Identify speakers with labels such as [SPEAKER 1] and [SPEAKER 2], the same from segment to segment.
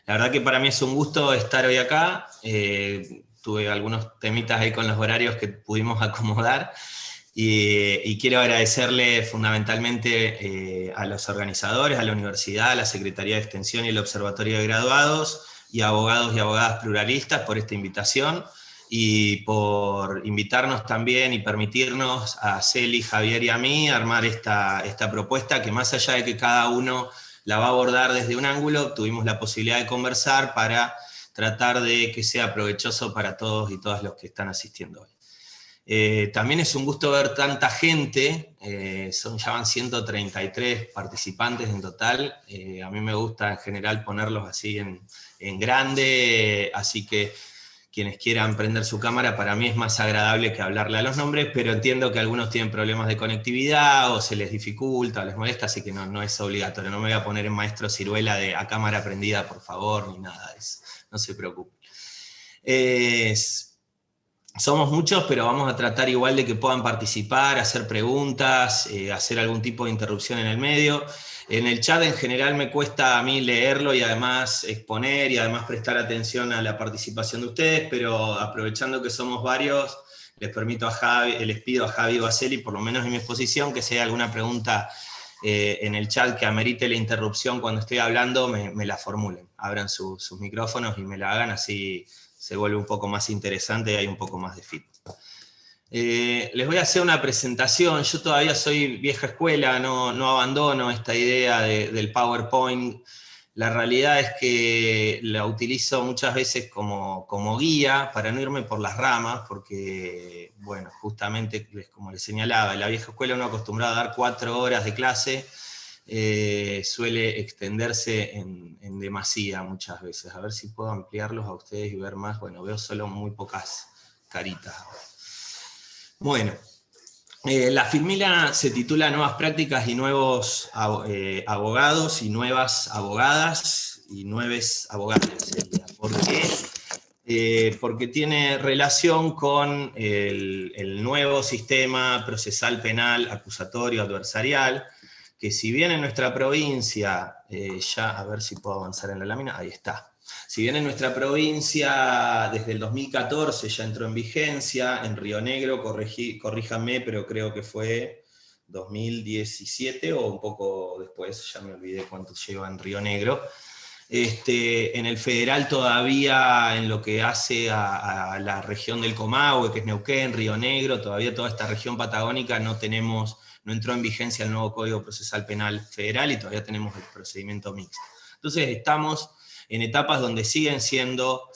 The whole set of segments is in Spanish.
[SPEAKER 1] La verdad que para mí es un gusto estar hoy acá. Tuve algunos temitas ahí con los horarios que pudimos acomodar. Y quiero agradecerle fundamentalmente a los organizadores, a la universidad, a la Secretaría de Extensión y el Observatorio de Graduados, y a abogados y abogadas pluralistas por esta invitación, y por invitarnos también y permitirnos a Celi, Javier y a mí armar esta propuesta, que más allá de que cada uno la va a abordar desde un ángulo, tuvimos la posibilidad de conversar para tratar de que sea provechoso para todos y todas los que están asistiendo hoy. También es un gusto ver tanta gente, ya van 133 participantes en total. A mí me gusta en general ponerlos así en grande, así que quienes quieran prender su cámara, para mí es más agradable que hablarle a los nombres, pero entiendo que algunos tienen problemas de conectividad o se les dificulta o les molesta, así que no es obligatorio. No me voy a poner en maestro ciruela de a cámara prendida, por favor, ni nada de eso. No se preocupen. Somos muchos, pero vamos a tratar igual de que puedan participar, hacer preguntas, hacer algún tipo de interrupción en el medio. En el chat en general me cuesta a mí leerlo y además exponer y además prestar atención a la participación de ustedes, pero aprovechando que somos varios, les pido a Javi o a Celi, por lo menos en mi exposición, que si hay alguna pregunta en el chat que amerite la interrupción cuando estoy hablando, me la formulen. Abran sus micrófonos y me la hagan, así se vuelve un poco más interesante y hay un poco más de feedback. Les voy a hacer una presentación. Yo todavía soy vieja escuela, no abandono esta idea del PowerPoint. La realidad es que la utilizo muchas veces como guía para no irme por las ramas, porque, bueno, justamente, como les señalaba, en la vieja escuela uno acostumbrado a dar 4 horas de clase, suele extenderse en demasía muchas veces. A ver si puedo ampliarlos a ustedes y ver más. Bueno, veo solo muy pocas caritas. Bueno, la filmina se titula Nuevas prácticas y nuevos abogados y nuevas abogadas y nueves abogadas. ¿Por qué? Porque tiene relación con el nuevo sistema procesal penal acusatorio adversarial, que si bien en nuestra provincia, a ver si puedo avanzar en la lámina, ahí está. Si bien en nuestra provincia desde el 2014 ya entró en vigencia, en Río Negro, corríjanme, pero creo que fue 2017 o un poco después, ya me olvidé cuánto lleva en Río Negro. En el federal todavía, en lo que hace a la región del Comahue, que es Neuquén, Río Negro, todavía toda esta región patagónica no entró en vigencia el nuevo Código Procesal Penal Federal y todavía tenemos el procedimiento mixto. Entonces estamos en etapas donde siguen siendo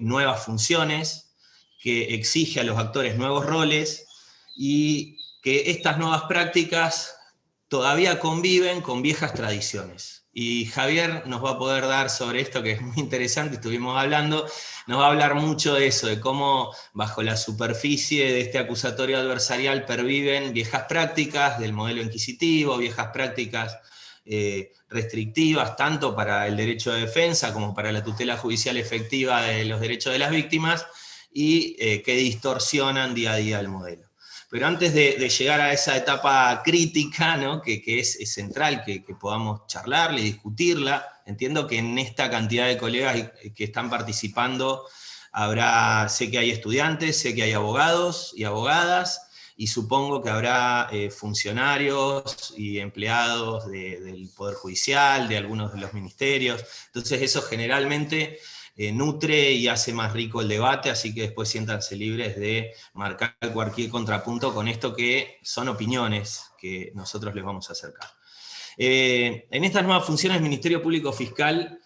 [SPEAKER 1] nuevas funciones, que exige a los actores nuevos roles, y que estas nuevas prácticas todavía conviven con viejas tradiciones. Y Javier nos va a poder dar sobre esto, que es muy interesante, estuvimos hablando, nos va a hablar mucho de eso, de cómo bajo la superficie de este acusatorio adversarial perviven viejas prácticas del modelo inquisitivo, viejas prácticas restrictivas, tanto para el derecho de defensa como para la tutela judicial efectiva de los derechos de las víctimas, y que distorsionan día a día el modelo. Pero antes de llegar a esa etapa crítica, ¿no? que es central que podamos charlarla y discutirla, entiendo que en esta cantidad de colegas que están participando sé que hay estudiantes, sé que hay abogados y abogadas, y supongo que habrá funcionarios y empleados del Poder Judicial, de algunos de los ministerios. Entonces eso generalmente nutre y hace más rico el debate, así que después siéntanse libres de marcar cualquier contrapunto con esto, que son opiniones que nosotros les vamos a acercar. En estas nuevas funciones, el Ministerio Público Fiscal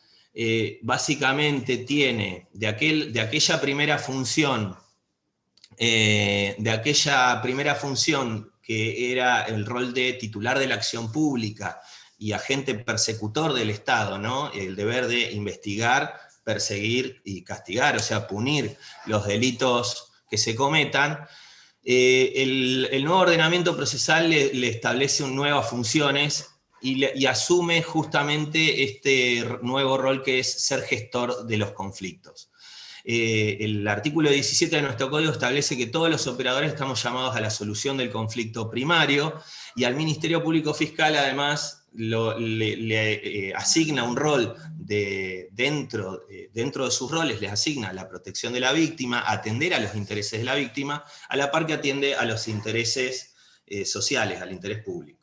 [SPEAKER 1] básicamente tiene de aquella primera función que era el rol de titular de la acción pública y agente persecutor del Estado, ¿no? El deber de investigar, perseguir y castigar, o sea, punir los delitos que se cometan. El nuevo ordenamiento procesal le establece nuevas funciones y asume justamente este nuevo rol, que es ser gestor de los conflictos. El artículo 17 de nuestro código establece que todos los operadores estamos llamados a la solución del conflicto primario, y al Ministerio Público Fiscal además le asigna un rol dentro de sus roles, les asigna la protección de la víctima, atender a los intereses de la víctima, a la par que atiende a los intereses sociales, al interés público.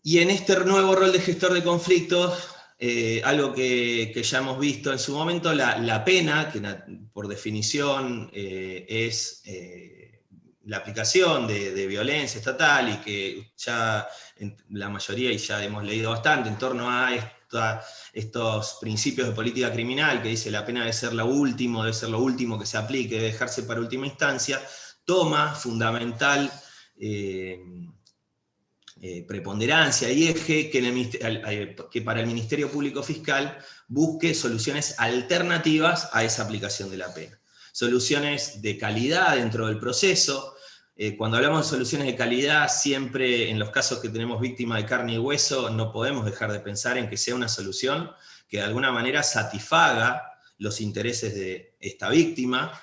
[SPEAKER 1] Y en este nuevo rol de gestor de conflictos, algo que ya hemos visto en su momento, la pena, que por definición es la aplicación de violencia estatal, y que ya la mayoría, y ya hemos leído bastante, en torno a estos principios de política criminal, que dice la pena debe ser lo último que se aplique, debe dejarse para última instancia, toma fundamental preponderancia y eje que para el Ministerio Público Fiscal busque soluciones alternativas a esa aplicación de la pena. Soluciones de calidad dentro del proceso. Cuando hablamos de soluciones de calidad, siempre en los casos que tenemos víctimas de carne y hueso, no podemos dejar de pensar en que sea una solución que de alguna manera satisfaga los intereses de esta víctima,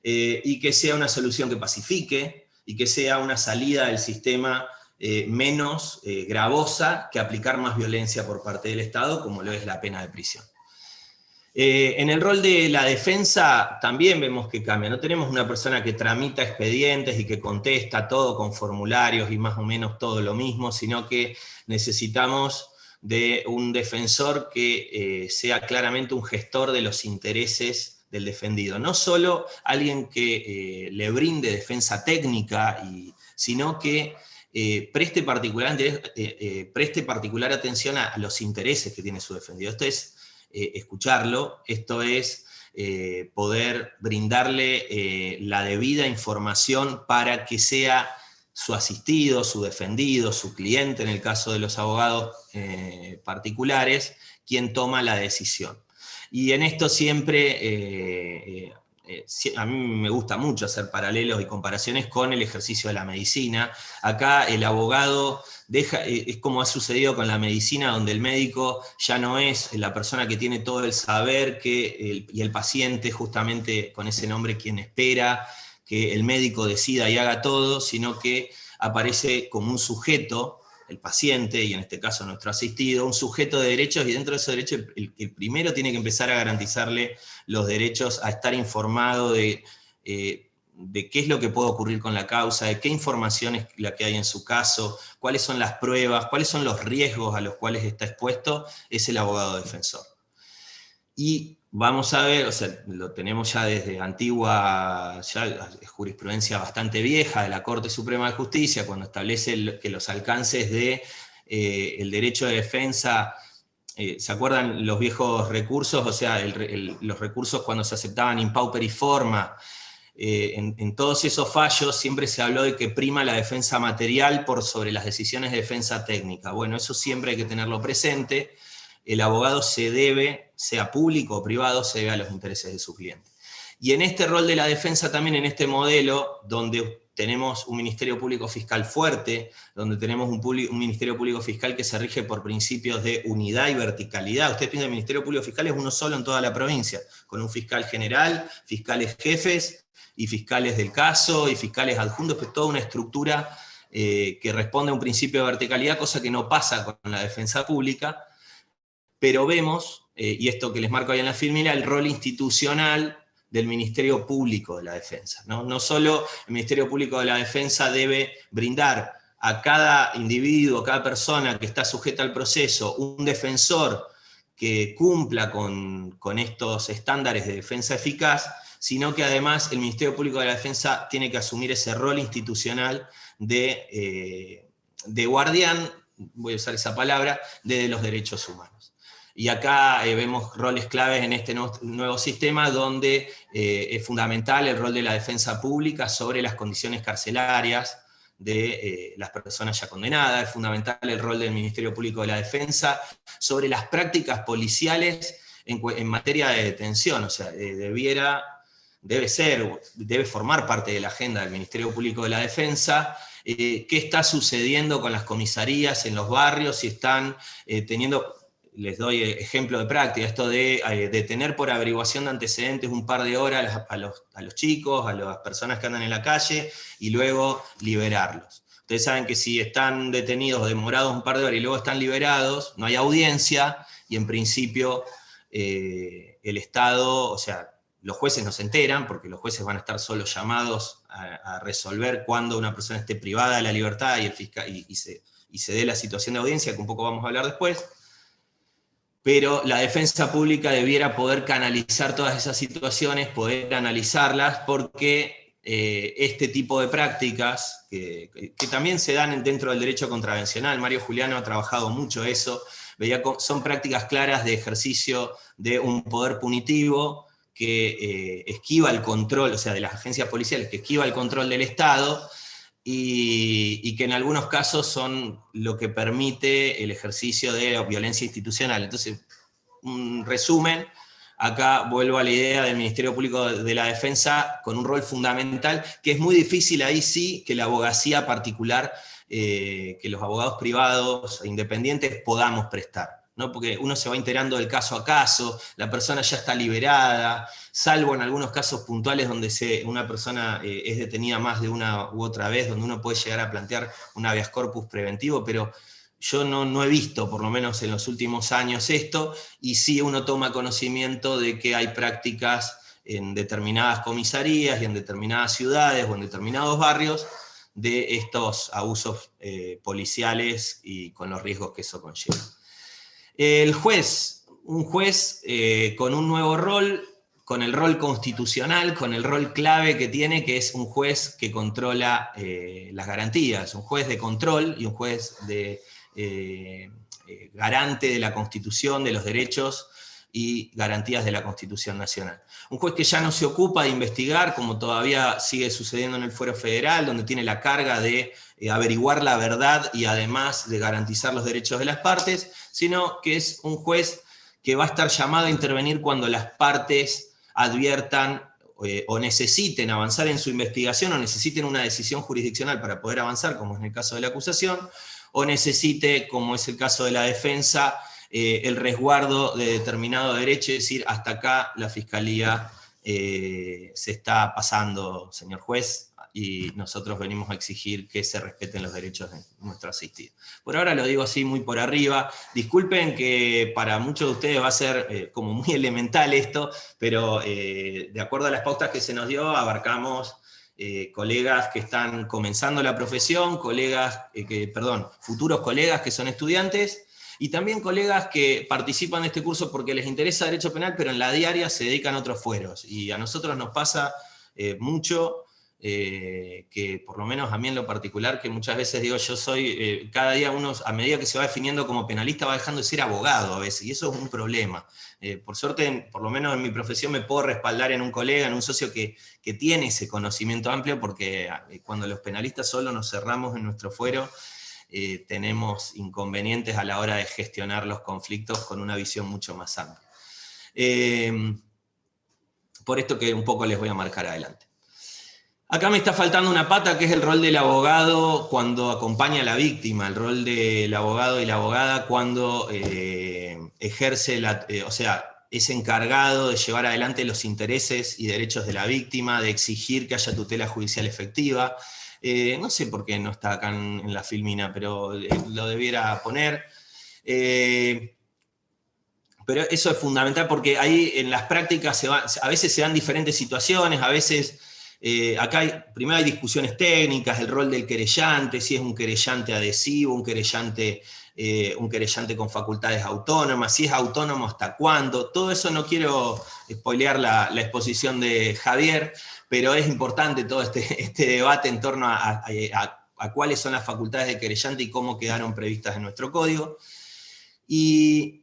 [SPEAKER 1] y que sea una solución que pacifique, y que sea una salida del sistema menos gravosa que aplicar más violencia por parte del Estado, como lo es la pena de prisión. En el rol de la defensa también vemos que cambia. No tenemos una persona que tramita expedientes y que contesta todo con formularios y más o menos todo lo mismo, sino que necesitamos de un defensor que sea claramente un gestor de los intereses del defendido. No solo alguien que le brinde defensa técnica, sino que preste particular atención a los intereses que tiene su defendido. Esto es escucharlo, esto es poder brindarle la debida información para que sea su asistido, su defendido, su cliente, en el caso de los abogados particulares, quien toma la decisión. Y en esto siempre a mí me gusta mucho hacer paralelos y comparaciones con el ejercicio de la medicina. Acá el abogado es como ha sucedido con la medicina, donde el médico ya no es la persona que tiene todo el saber, y el paciente, justamente con ese nombre, quien espera que el médico decida y haga todo, sino que aparece como un sujeto, el paciente, y en este caso nuestro asistido, un sujeto de derechos, y dentro de esos derechos el primero tiene que empezar a garantizarle los derechos a estar informado de qué es lo que puede ocurrir con la causa, de qué información es la que hay en su caso, cuáles son las pruebas, cuáles son los riesgos a los cuales está expuesto, es el abogado defensor. Y vamos a ver, o sea, lo tenemos ya desde antigua, ya jurisprudencia bastante vieja de la Corte Suprema de Justicia, cuando establece que los alcances de el derecho de defensa, ¿se acuerdan los viejos recursos? O sea, los recursos cuando se aceptaban in pauperis forma. En todos esos fallos siempre se habló de que prima la defensa material por sobre las decisiones de defensa técnica. Bueno, eso siempre hay que tenerlo presente. El abogado sea público o privado, se debe a los intereses de su cliente. Y en este rol de la defensa también, en este modelo, donde tenemos un Ministerio Público Fiscal fuerte, donde tenemos un Ministerio Público Fiscal que se rige por principios de unidad y verticalidad. Ustedes piensan que el Ministerio Público Fiscal es uno solo en toda la provincia, con un fiscal general, fiscales jefes, y fiscales del caso, y fiscales adjuntos, pues toda una estructura que responde a un principio de verticalidad, cosa que no pasa con la defensa pública. Pero vemos, y esto que les marco ahí en la filmina, el rol institucional del Ministerio Público de la Defensa. No solo el Ministerio Público de la Defensa debe brindar a cada individuo, a cada persona que está sujeta al proceso, un defensor que cumpla con estos estándares de defensa eficaz, sino que además el Ministerio Público de la Defensa tiene que asumir ese rol institucional de guardián, voy a usar esa palabra, de los derechos humanos. Y acá vemos roles claves en este nuevo sistema, donde es fundamental el rol de la defensa pública sobre las condiciones carcelarias de las personas ya condenadas, es fundamental el rol del Ministerio Público de la Defensa sobre las prácticas policiales en materia de detención. O sea, debe formar parte de la agenda del Ministerio Público de la Defensa, qué está sucediendo con las comisarías en los barrios, si están teniendo... Les doy ejemplo de práctica, esto de detener por averiguación de antecedentes un par de horas a los chicos, a las personas que andan en la calle, y luego liberarlos. Ustedes saben que si están detenidos, demorados un par de horas y luego están liberados, no hay audiencia y en principio el Estado, o sea, los jueces no se enteran porque los jueces van a estar solo llamados a resolver cuando una persona esté privada de la libertad y, el fiscal, y se dé la situación de audiencia, que un poco vamos a hablar después. Pero la defensa pública debiera poder canalizar todas esas situaciones, poder analizarlas, porque este tipo de prácticas, que también se dan dentro del derecho contravencional, Mario Juliano ha trabajado mucho eso, son prácticas claras de ejercicio de un poder punitivo que esquiva el control, o sea, de las agencias policiales, que esquiva el control del Estado, y que en algunos casos son lo que permite el ejercicio de la violencia institucional. Entonces, un resumen, acá vuelvo a la idea del Ministerio Público de la Defensa con un rol fundamental, que es muy difícil ahí sí que la abogacía particular, que los abogados privados e independientes podamos prestar, ¿no? Porque uno se va enterando del caso a caso, la persona ya está liberada, salvo en algunos casos puntuales donde una persona es detenida más de una u otra vez, donde uno puede llegar a plantear un habeas corpus preventivo, pero yo no he visto, por lo menos en los últimos años, esto, y sí uno toma conocimiento de que hay prácticas en determinadas comisarías y en determinadas ciudades o en determinados barrios de estos abusos policiales y con los riesgos que eso conlleva. El juez, un juez con un nuevo rol, con el rol constitucional, con el rol clave que tiene, que es un juez que controla las garantías, un juez de control y un juez garante de la Constitución, de los derechos y garantías de la Constitución Nacional. Un juez que ya no se ocupa de investigar, como todavía sigue sucediendo en el fuero federal, donde tiene la carga de averiguar la verdad y además de garantizar los derechos de las partes, sino que es un juez que va a estar llamado a intervenir cuando las partes adviertan o necesiten avanzar en su investigación o necesiten una decisión jurisdiccional para poder avanzar, como es en el caso de la acusación, o necesite, como es el caso de la defensa, el resguardo de determinado derecho, es decir, hasta acá la Fiscalía se está pasando, señor juez, y nosotros venimos a exigir que se respeten los derechos de nuestro asistido. Por ahora lo digo así muy por arriba. Disculpen que para muchos de ustedes va a ser como muy elemental esto, pero de acuerdo a las pautas que se nos dio, abarcamos colegas que están comenzando la profesión, futuros colegas que son estudiantes, y también colegas que participan de este curso porque les interesa Derecho Penal, pero en la diaria se dedican a otros fueros. Y a nosotros nos pasa mucho, que por lo menos a mí en lo particular, que muchas veces digo, yo soy, cada día uno, a medida que se va definiendo como penalista, va dejando de ser abogado a veces, y eso es un problema. Por suerte, por lo menos en mi profesión, me puedo respaldar en un colega, en un socio que tiene ese conocimiento amplio, porque cuando los penalistas solo nos cerramos en nuestro fuero, tenemos inconvenientes a la hora de gestionar los conflictos con una visión mucho más amplia. Por esto que un poco les voy a marcar adelante. Acá me está faltando una pata, que es el rol del abogado cuando acompaña a la víctima, el rol del abogado y la abogada cuando ejerce, o sea, es encargado de llevar adelante los intereses y derechos de la víctima, de exigir que haya tutela judicial efectiva. No sé por qué no está acá en la filmina, pero lo debiera poner. Pero eso es fundamental porque ahí en las prácticas a veces se dan diferentes situaciones, a veces acá primero hay discusiones técnicas, el rol del querellante, si es un querellante adhesivo, un querellante con facultades autónomas, si es autónomo hasta cuándo. Todo eso no quiero spoilear la exposición de Javier, pero es importante todo este debate en torno a cuáles son las facultades de querellante y cómo quedaron previstas en nuestro código. Y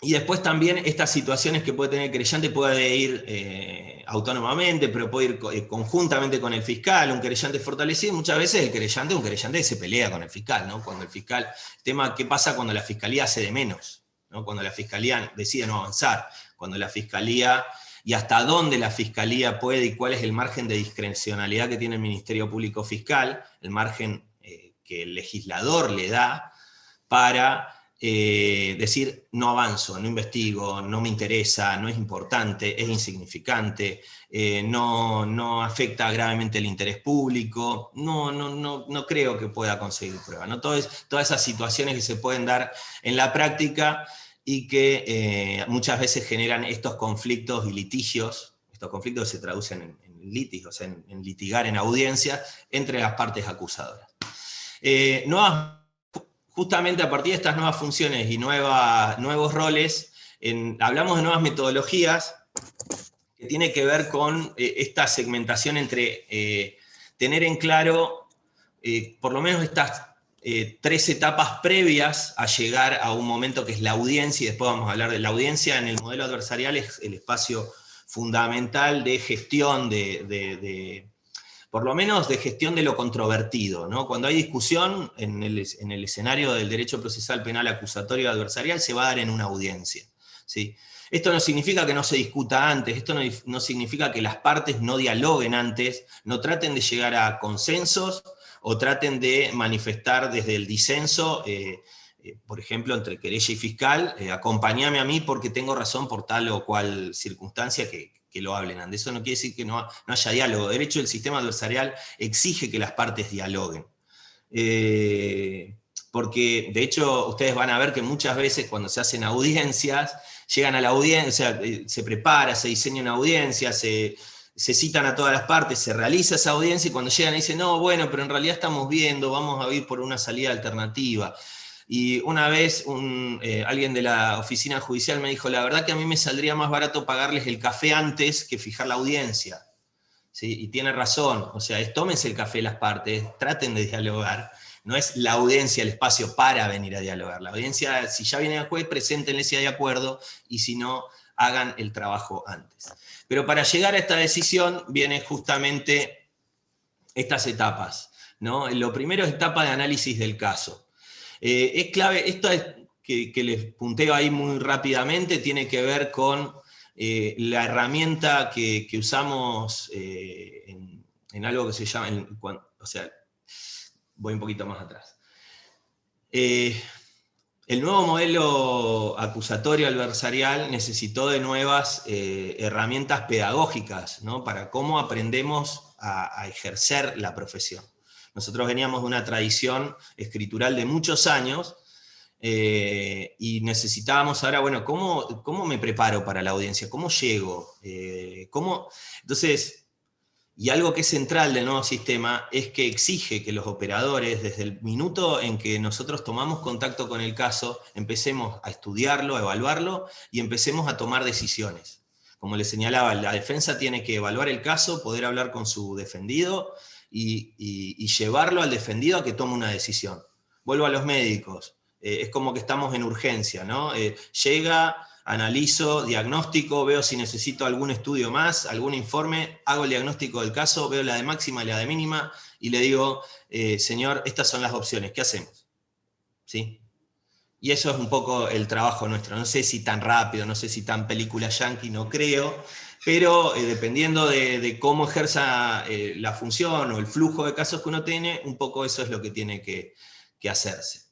[SPEAKER 1] después también estas situaciones que puede tener el querellante puede ir autónomamente, pero puede ir conjuntamente con el fiscal, un querellante fortalecido. Muchas veces el querellante es un querellante que se pelea con el fiscal, ¿no? Cuando el fiscal, tema, ¿qué pasa cuando la fiscalía hace de menos? ¿No? Cuando la fiscalía decide no avanzar, cuando la fiscalía, y hasta dónde la fiscalía puede y cuál es el margen de discrecionalidad que tiene el Ministerio Público Fiscal, el margen que el legislador le da para decir no avanzo, no investigo, no me interesa, no es importante, es insignificante, no afecta gravemente el interés público, no creo que pueda conseguir prueba, ¿no? Todas esas situaciones que se pueden dar en la práctica y que muchas veces generan estos conflictos y litigios, estos conflictos que se traducen en litigios, en litigar en audiencia entre las partes acusadoras. Justamente a partir de estas nuevas funciones y nuevos roles, hablamos de nuevas metodologías que tiene que ver con esta segmentación entre tener en claro por lo menos estas 3 etapas previas a llegar a un momento que es la audiencia, y después vamos a hablar de la audiencia. En el modelo adversarial es el espacio fundamental de gestión por lo menos de gestión de lo controvertido, ¿no? Cuando hay discusión en el escenario del derecho procesal penal acusatorio y adversarial, se va a dar en una audiencia, ¿sí? Esto no significa que no se discuta antes, esto no significa que las partes no dialoguen antes, no traten de llegar a consensos o traten de manifestar desde el disenso, por ejemplo, entre querella y fiscal, acompáñame a mí porque tengo razón por tal o cual circunstancia que lo hablen antes. Eso no quiere decir que no haya diálogo. De hecho, el sistema adversarial exige que las partes dialoguen. Porque, de hecho, ustedes van a ver que muchas veces cuando se hacen audiencias, llegan a la audiencia, se prepara, se diseña una audiencia, se citan a todas las partes, se realiza esa audiencia, y cuando llegan dicen, no, bueno, pero en realidad estamos viendo, vamos a ir por una salida alternativa. Y una vez alguien de la oficina judicial me dijo, la verdad que a mí me saldría más barato pagarles el café antes que fijar la audiencia. ¿Sí? Y tiene razón, o sea, tómense el café las partes, traten de dialogar. No es la audiencia el espacio para venir a dialogar. La audiencia, si ya viene el juez, preséntenle si hay acuerdo, y si no, hagan el trabajo antes. Pero para llegar a esta decisión vienen justamente estas etapas, ¿no? Lo primero es etapa de análisis del caso. Es clave, esto es que les punteo ahí muy rápidamente, tiene que ver con la herramienta que usamos en algo que se llama, o sea, voy un poquito más atrás. El nuevo modelo acusatorio adversarial necesitó de nuevas herramientas pedagógicas, ¿no? Para cómo aprendemos a ejercer la profesión. Nosotros veníamos de una tradición escritural de muchos años y necesitábamos ahora, bueno, ¿cómo me preparo para la audiencia? ¿Cómo llego? Entonces, y algo que es central del nuevo sistema es que exige que los operadores, desde el minuto en que nosotros tomamos contacto con el caso, empecemos a estudiarlo, a evaluarlo y empecemos a tomar decisiones. Como les señalaba, la defensa tiene que evaluar el caso, poder hablar con su defendido y llevarlo al defendido a que tome una decisión. Vuelvo a los médicos, es como que estamos en urgencia, ¿no? Llega, analizo, diagnóstico, veo si necesito algún estudio más, algún informe, hago el diagnóstico del caso, veo la de máxima y la de mínima, y le digo, señor, estas son las opciones, ¿qué hacemos? ¿Sí? Y eso es un poco el trabajo nuestro. No sé si tan rápido, no sé si tan película yankee, no creo, pero dependiendo de cómo ejerza la función o el flujo de casos que uno tiene, un poco eso es lo que tiene que hacerse.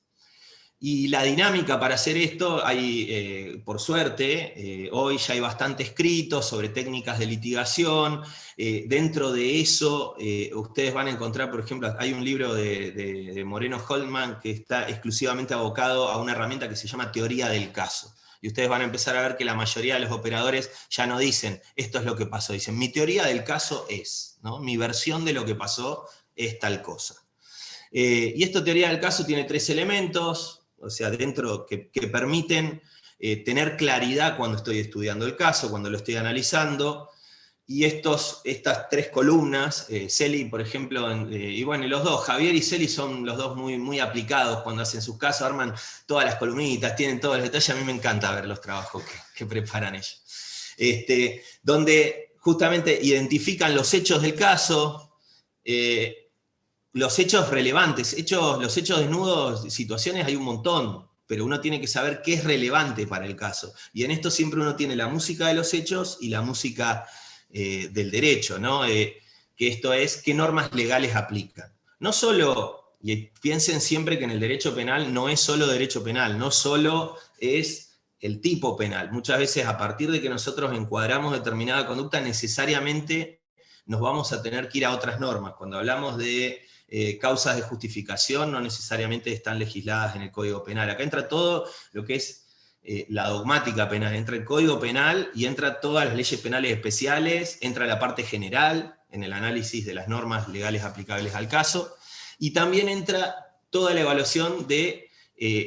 [SPEAKER 1] Y la dinámica para hacer esto, hay, por suerte, hoy ya hay bastante escrito sobre técnicas de litigación. Dentro de eso, ustedes van a encontrar, por ejemplo, hay un libro de Moreno Holtman que está exclusivamente abocado a una herramienta que se llama teoría del caso. Y ustedes van a empezar a ver que la mayoría de los operadores ya no dicen, esto es lo que pasó, dicen, mi teoría del caso es, ¿no? Mi versión de lo que pasó es tal cosa. Y esta teoría del caso tiene 3 elementos, o sea, dentro que permiten tener claridad cuando estoy estudiando el caso, cuando lo estoy analizando, y estas 3 columnas, Celi, por ejemplo, y bueno, los dos, Javier y Celi son los dos muy, muy aplicados cuando hacen sus casos, arman todas las columnitas, tienen todos los detalles, a mí me encanta ver los trabajos que preparan ellos. Donde justamente identifican los hechos del caso, los hechos relevantes, los hechos desnudos, situaciones hay un montón, pero uno tiene que saber qué es relevante para el caso. Y en esto siempre uno tiene la música de los hechos y la música del derecho, ¿no? Que esto es qué normas legales aplican. No solo Y piensen siempre que en el derecho penal no es solo derecho penal, no solo es el tipo penal. Muchas veces a partir de que nosotros encuadramos determinada conducta, necesariamente nos vamos a tener que ir a otras normas. Cuando hablamos de causas de justificación, no necesariamente están legisladas en el Código Penal. Acá entra todo lo que es la dogmática penal, entra el Código Penal y entra todas las leyes penales especiales, entra la parte general en el análisis de las normas legales aplicables al caso, y también entra toda la evaluación de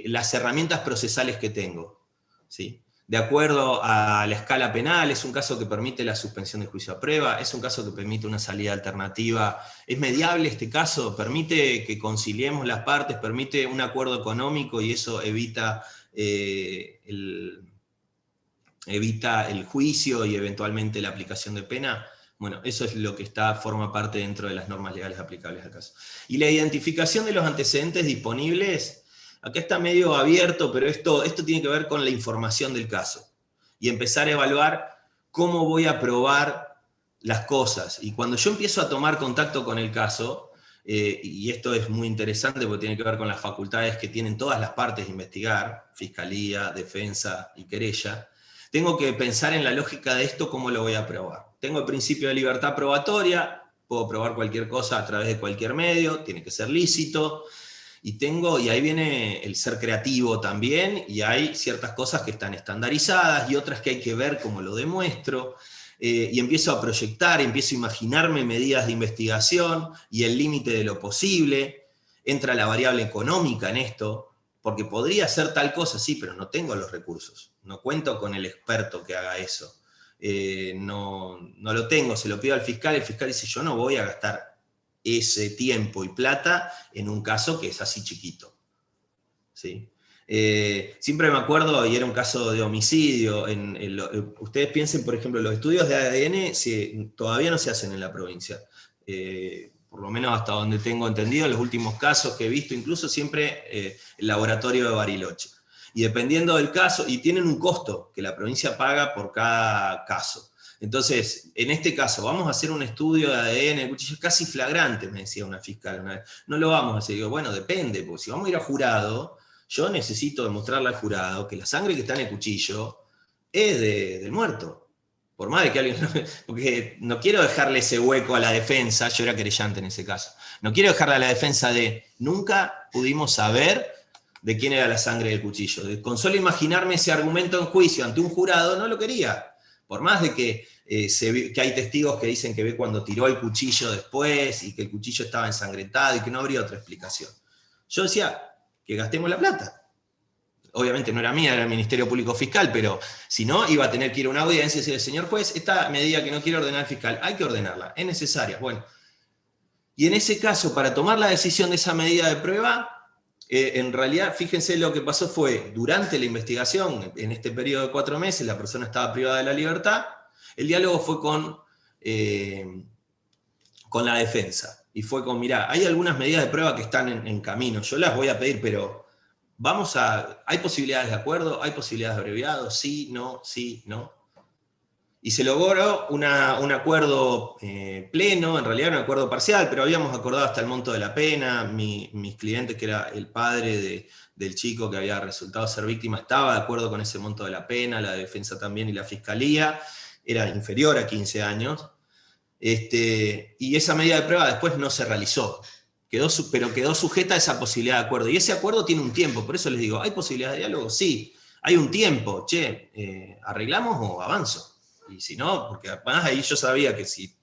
[SPEAKER 1] las herramientas procesales que tengo, ¿sí? De acuerdo a la escala penal, es un caso que permite la suspensión de juicio a prueba, es un caso que permite una salida alternativa, es mediable este caso, permite que conciliemos las partes, permite un acuerdo económico y eso evita el juicio y eventualmente la aplicación de pena. Bueno, eso es lo que forma parte dentro de las normas legales aplicables al caso. Y la identificación de los antecedentes disponibles, acá está medio abierto, pero esto tiene que ver con la información del caso. Y empezar a evaluar cómo voy a probar las cosas. Y cuando yo empiezo a tomar contacto con el caso, y esto es muy interesante porque tiene que ver con las facultades que tienen todas las partes de investigar, fiscalía, defensa y querella, tengo que pensar en la lógica de esto, cómo lo voy a probar. Tengo el principio de libertad probatoria, puedo probar cualquier cosa a través de cualquier medio, tiene que ser lícito, y ahí viene el ser creativo también, y hay ciertas cosas que están estandarizadas, y otras que hay que ver cómo lo demuestro, y empiezo a proyectar, empiezo a imaginarme medidas de investigación, y el límite de lo posible, entra la variable económica en esto, porque podría hacer tal cosa, sí, pero no tengo los recursos, no cuento con el experto que haga eso. No lo tengo, se lo pido al fiscal, el fiscal dice, yo no voy a gastar ese tiempo y plata en un caso que es así chiquito. ¿Sí? Siempre me acuerdo, y era un caso de homicidio, ustedes piensen, por ejemplo, los estudios de ADN todavía no se hacen en la provincia. Por lo menos hasta donde tengo entendido, los últimos casos que he visto, incluso siempre el laboratorio de Bariloche. Y dependiendo del caso, y tienen un costo que la provincia paga por cada caso. Entonces, en este caso, vamos a hacer un estudio de ADN, el cuchillo es casi flagrante, me decía una fiscal una vez. No lo vamos a hacer. Digo, bueno, depende, porque si vamos a ir a jurado, yo necesito demostrarle al jurado que la sangre que está en el cuchillo es del muerto. Por más de que alguien... Porque no quiero dejarle ese hueco a la defensa, yo era querellante en ese caso, no quiero dejarle a la defensa de nunca pudimos saber de quién era la sangre del cuchillo. Con solo imaginarme ese argumento en juicio ante un jurado, no lo quería. Por más de que hay testigos que dicen que ve cuando tiró el cuchillo después y que el cuchillo estaba ensangrentado y que no habría otra explicación. Yo decía que gastemos la plata. Obviamente no era mía, era el Ministerio Público Fiscal, pero si no, iba a tener que ir a una audiencia y decir, señor juez, esta medida que no quiere ordenar el fiscal, hay que ordenarla, es necesaria. Bueno, y en ese caso, para tomar la decisión de esa medida de prueba, en realidad, fíjense, lo que pasó fue, durante la investigación, en este periodo de 4 meses, la persona estaba privada de la libertad, el diálogo fue con la defensa, y fue con, mirá, hay algunas medidas de prueba que están en camino, yo las voy a pedir, pero ¿hay posibilidades de acuerdo? ¿Hay posibilidades de abreviado? Sí, no. Y se logró un acuerdo pleno, en realidad un acuerdo parcial, pero habíamos acordado hasta el monto de la pena. Mis clientes, que era el padre del chico que había resultado ser víctima, estaba de acuerdo con ese monto de la pena, la defensa también y la fiscalía, era inferior a 15 años. Y esa medida de prueba después no se realizó. Pero quedó sujeta a esa posibilidad de acuerdo. Y ese acuerdo tiene un tiempo, por eso les digo, ¿hay posibilidad de diálogo? Sí, hay un tiempo. ¿Arreglamos o avanzo? Y si no, porque además ahí yo sabía que si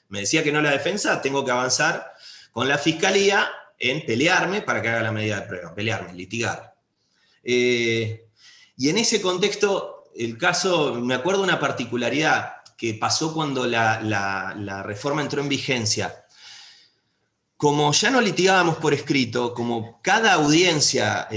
[SPEAKER 1] me decía que no la defensa, tengo que avanzar con la fiscalía en pelearme para que haga la medida de prueba, pelearme, litigar. Y en ese contexto, el caso, me acuerdo una particularidad que pasó cuando la reforma entró en vigencia. Como ya no litigábamos por escrito, como cada audiencia,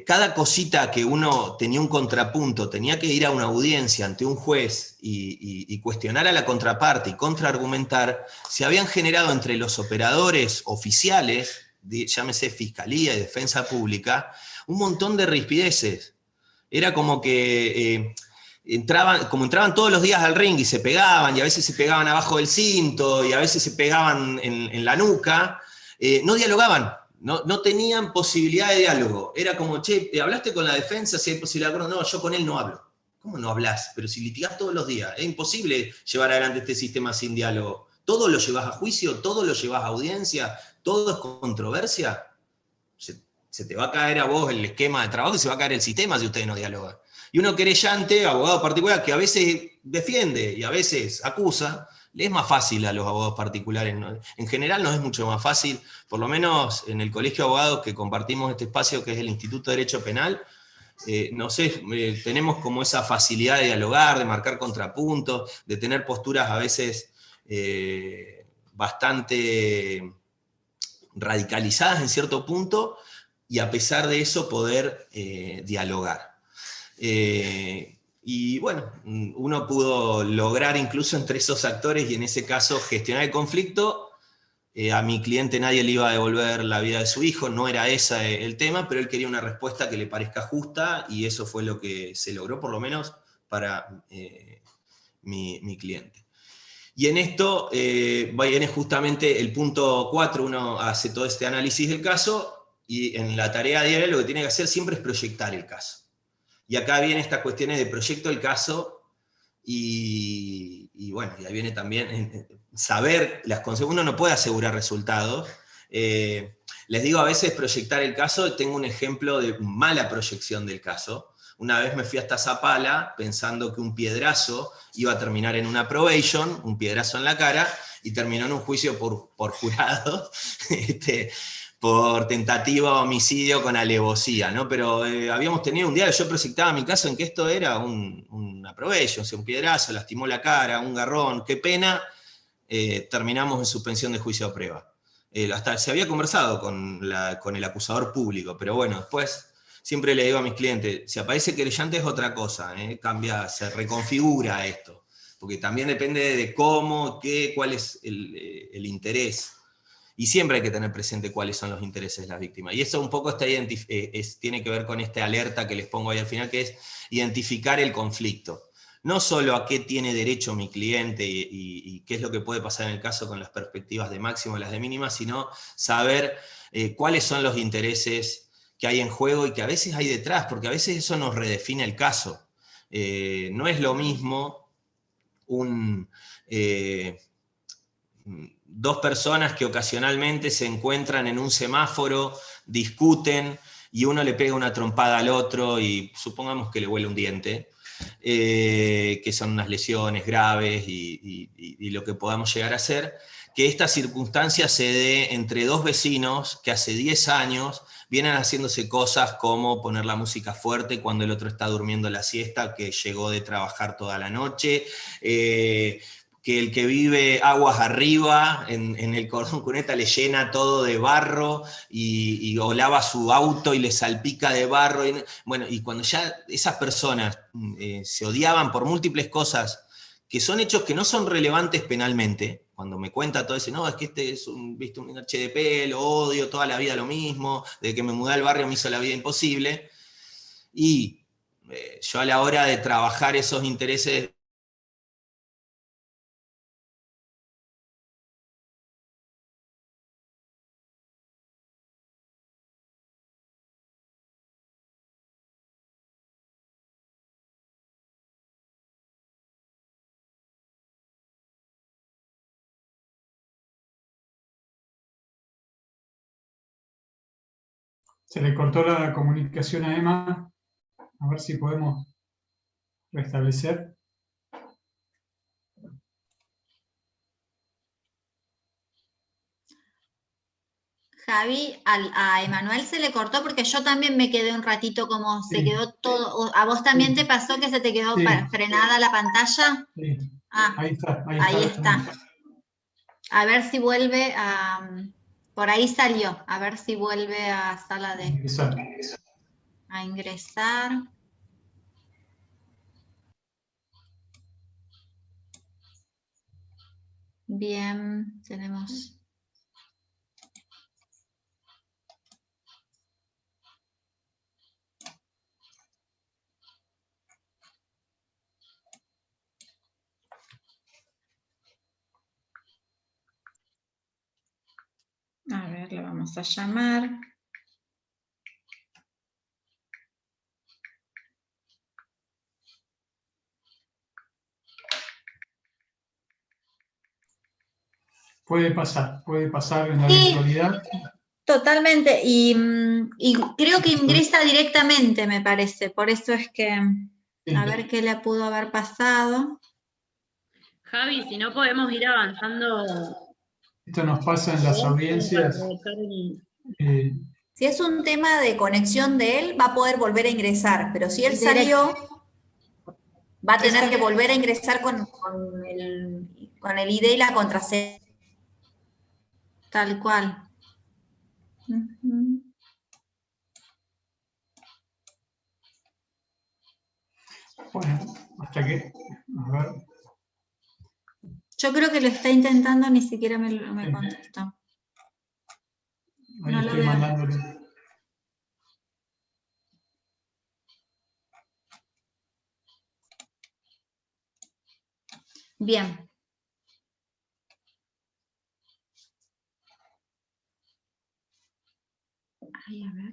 [SPEAKER 1] cada cosita que uno tenía un contrapunto, tenía que ir a una audiencia ante un juez y cuestionar a la contraparte y contraargumentar, se habían generado entre los operadores oficiales, llámese Fiscalía y Defensa Pública, un montón de rispideces. Era como que entraban todos los días al ring y se pegaban, y a veces se pegaban abajo del cinto, y a veces se pegaban en la nuca. No dialogaban, no tenían posibilidad de diálogo. Era como, che, ¿hablaste con la defensa si hay posibilidad? No, yo con él no hablo. ¿Cómo no hablas? Pero si litigás todos los días, es imposible llevar adelante este sistema sin diálogo. Todo lo llevas a juicio, todo lo llevas a audiencia, todo es controversia. Se te va a caer a vos el esquema de trabajo y se va a caer el sistema si ustedes no dialogan. Y uno querellante, abogado particular, que a veces defiende y a veces acusa, le es más fácil a los abogados particulares. En general nos es mucho más fácil, por lo menos en el colegio de abogados que compartimos este espacio que es el Instituto de Derecho Penal, no sé, tenemos como esa facilidad de dialogar, de marcar contrapuntos, de tener posturas a veces bastante radicalizadas en cierto punto, y a pesar de eso poder dialogar. Y bueno, uno pudo lograr incluso entre esos actores y en ese caso gestionar el conflicto. A mi cliente nadie le iba a devolver la vida de su hijo, no era ese el tema, pero él quería una respuesta que le parezca justa y eso fue lo que se logró, por lo menos para mi cliente. Y en esto viene justamente el punto 4, uno hace todo este análisis del caso y en la tarea diaria lo que tiene que hacer siempre es proyectar el caso. Y acá vienen estas cuestiones de proyecto el caso y bueno, y ahí viene también saber las consecuencias. Uno no puede asegurar resultados. Les digo a veces proyectar el caso, tengo un ejemplo de mala proyección del caso. Una vez me fui hasta Zapala pensando que un piedrazo iba a terminar en una probation, un piedrazo en la cara, y terminó en un juicio por jurado, por tentativa de homicidio con alevosía, ¿no? Pero habíamos tenido un diálogo, yo proyectaba mi caso en que esto era una probation, o sea, un piedrazo, lastimó la cara, un garrón, qué pena, terminamos en suspensión de juicio a prueba. Hasta se había conversado con el acusador público, pero bueno, después siempre le digo a mis clientes, si aparece querellante es otra cosa, cambia, se reconfigura esto, porque también depende de cómo, qué, cuál es el interés. Y siempre hay que tener presente cuáles son los intereses de las víctimas. Y eso un poco tiene que ver con esta alerta que les pongo ahí al final, que es identificar el conflicto. No solo a qué tiene derecho mi cliente y qué es lo que puede pasar en el caso con las perspectivas de máximo y las de mínima, sino saber cuáles son los intereses que hay en juego y que a veces hay detrás, porque a veces eso nos redefine el caso. No es lo mismo dos personas que ocasionalmente se encuentran en un semáforo, discuten y uno le pega una trompada al otro y supongamos que le huele un diente, que son unas lesiones graves y lo que podamos llegar a hacer, que esta circunstancia se dé entre dos vecinos que hace 10 años vienen haciéndose cosas como poner la música fuerte cuando el otro está durmiendo la siesta, que llegó de trabajar toda la noche, que el que vive aguas arriba, en el cordón cuneta, le llena todo de barro o lava su auto y le salpica de barro. Bueno, y cuando ya esas personas se odiaban por múltiples cosas, que son hechos que no son relevantes penalmente, cuando me cuenta todo eso, no, es que este es un HDP, lo odio, toda la vida lo mismo, desde que me mudé al barrio me hizo la vida imposible, y yo a la hora de trabajar esos intereses.
[SPEAKER 2] Se le cortó la comunicación a Emma. A ver si podemos restablecer.
[SPEAKER 3] Javi, a Emanuel se le cortó porque yo también me quedé un ratito como se quedó todo. ¿A vos también te pasó que se te quedó frenada la pantalla?
[SPEAKER 2] Sí.
[SPEAKER 3] Ah, ahí está. A ver si vuelve a... Por ahí salió. A ver si vuelve a sala de... A ingresar. Bien, tenemos... A ver, le vamos vamos a llamar.
[SPEAKER 2] Puede pasar en la virtualidad.
[SPEAKER 3] Totalmente, y creo que ingresa directamente, me parece, por eso es que, a ver qué le pudo haber pasado.
[SPEAKER 4] Javi, si no podemos ir avanzando.
[SPEAKER 2] Esto nos pasa en las audiencias.
[SPEAKER 5] Si es un tema de conexión de él, va a poder volver a ingresar, pero si él salió, va a tener que volver a ingresar con el ID y la contraseña.
[SPEAKER 3] Tal cual.
[SPEAKER 2] Bueno, hasta que, a ver.
[SPEAKER 3] Yo creo que lo está intentando, ni siquiera me contestó.
[SPEAKER 2] Ahí
[SPEAKER 3] no
[SPEAKER 2] estoy mandándole.
[SPEAKER 3] Bien. Ahí, a ver.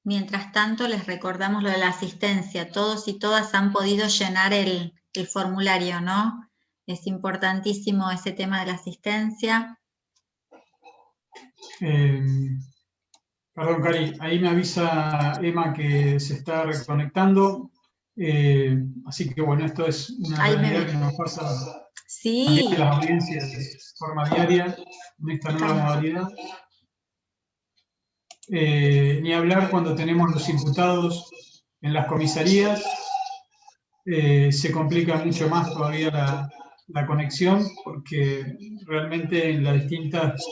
[SPEAKER 3] Mientras tanto, les recordamos lo de la asistencia. Todos y todas han podido llenar el formulario, ¿no? Es importantísimo ese tema de la asistencia.
[SPEAKER 2] Perdón, Cari, ahí me avisa Emma que se está reconectando. Así que bueno, esto es una realidad que nos pasa también en las audiencias de forma diaria, en esta nueva modalidad. Ni hablar cuando tenemos los imputados en las comisarías, se complica mucho más todavía la conexión, porque realmente en las distintas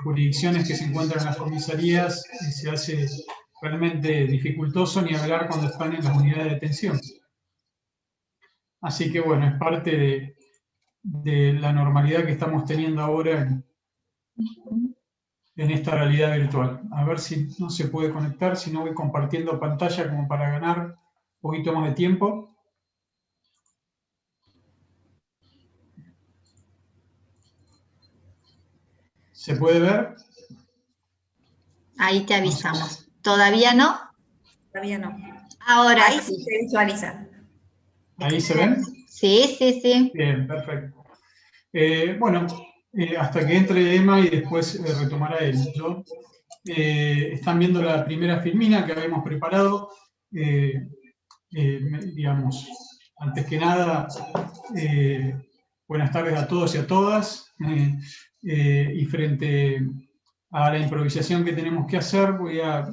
[SPEAKER 2] jurisdicciones que se encuentran en las comisarías se hace realmente dificultoso, ni hablar cuando están en las unidades de detención. Así que bueno, es parte de la normalidad que estamos teniendo ahora en esta realidad virtual. A ver si no se puede conectar, si no voy compartiendo pantalla como para ganar un poquito más de tiempo. ¿Se puede ver?
[SPEAKER 3] Ahí te avisamos. ¿Todavía no?
[SPEAKER 5] Todavía no.
[SPEAKER 3] Ahora
[SPEAKER 5] ahí sí se visualiza.
[SPEAKER 2] ¿Ahí se ven?
[SPEAKER 3] Sí, sí, sí.
[SPEAKER 2] Bien, perfecto. Bueno, hasta que entre Emma y después retomará él. Están viendo la primera filmina que habíamos preparado. Digamos, antes que nada, buenas tardes a todos y a todas. Y frente a la improvisación que tenemos que hacer, voy a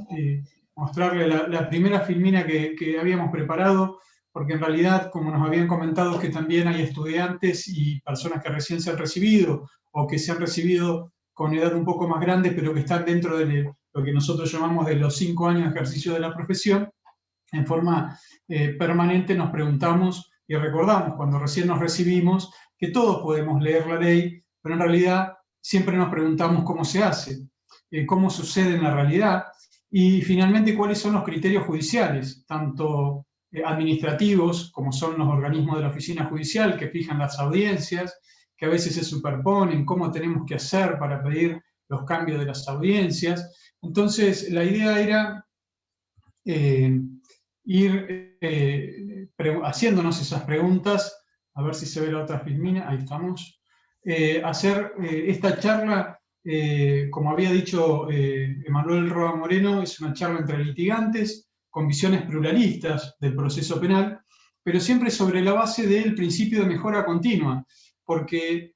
[SPEAKER 2] mostrarle la primera filmina que habíamos preparado, porque en realidad, como nos habían comentado, que también hay estudiantes y personas que recién se han recibido, o que se han recibido con edad un poco más grande, pero que están dentro de lo que nosotros llamamos de los 5 años de ejercicio de la profesión. En forma permanente nos preguntamos y recordamos cuando recién nos recibimos que todos podemos leer la ley, pero en realidad siempre nos preguntamos cómo se hace, cómo sucede en la realidad, y finalmente cuáles son los criterios judiciales, tanto administrativos, como son los organismos de la oficina judicial que fijan las audiencias, que a veces se superponen, cómo tenemos que hacer para pedir los cambios de las audiencias. Entonces, la idea era ir haciéndonos esas preguntas, a ver si se ve la otra filmina, ahí estamos, hacer esta charla, como había dicho Emanuel Roa Moreno, es una charla entre litigantes, con visiones pluralistas del proceso penal, pero siempre sobre la base del principio de mejora continua, porque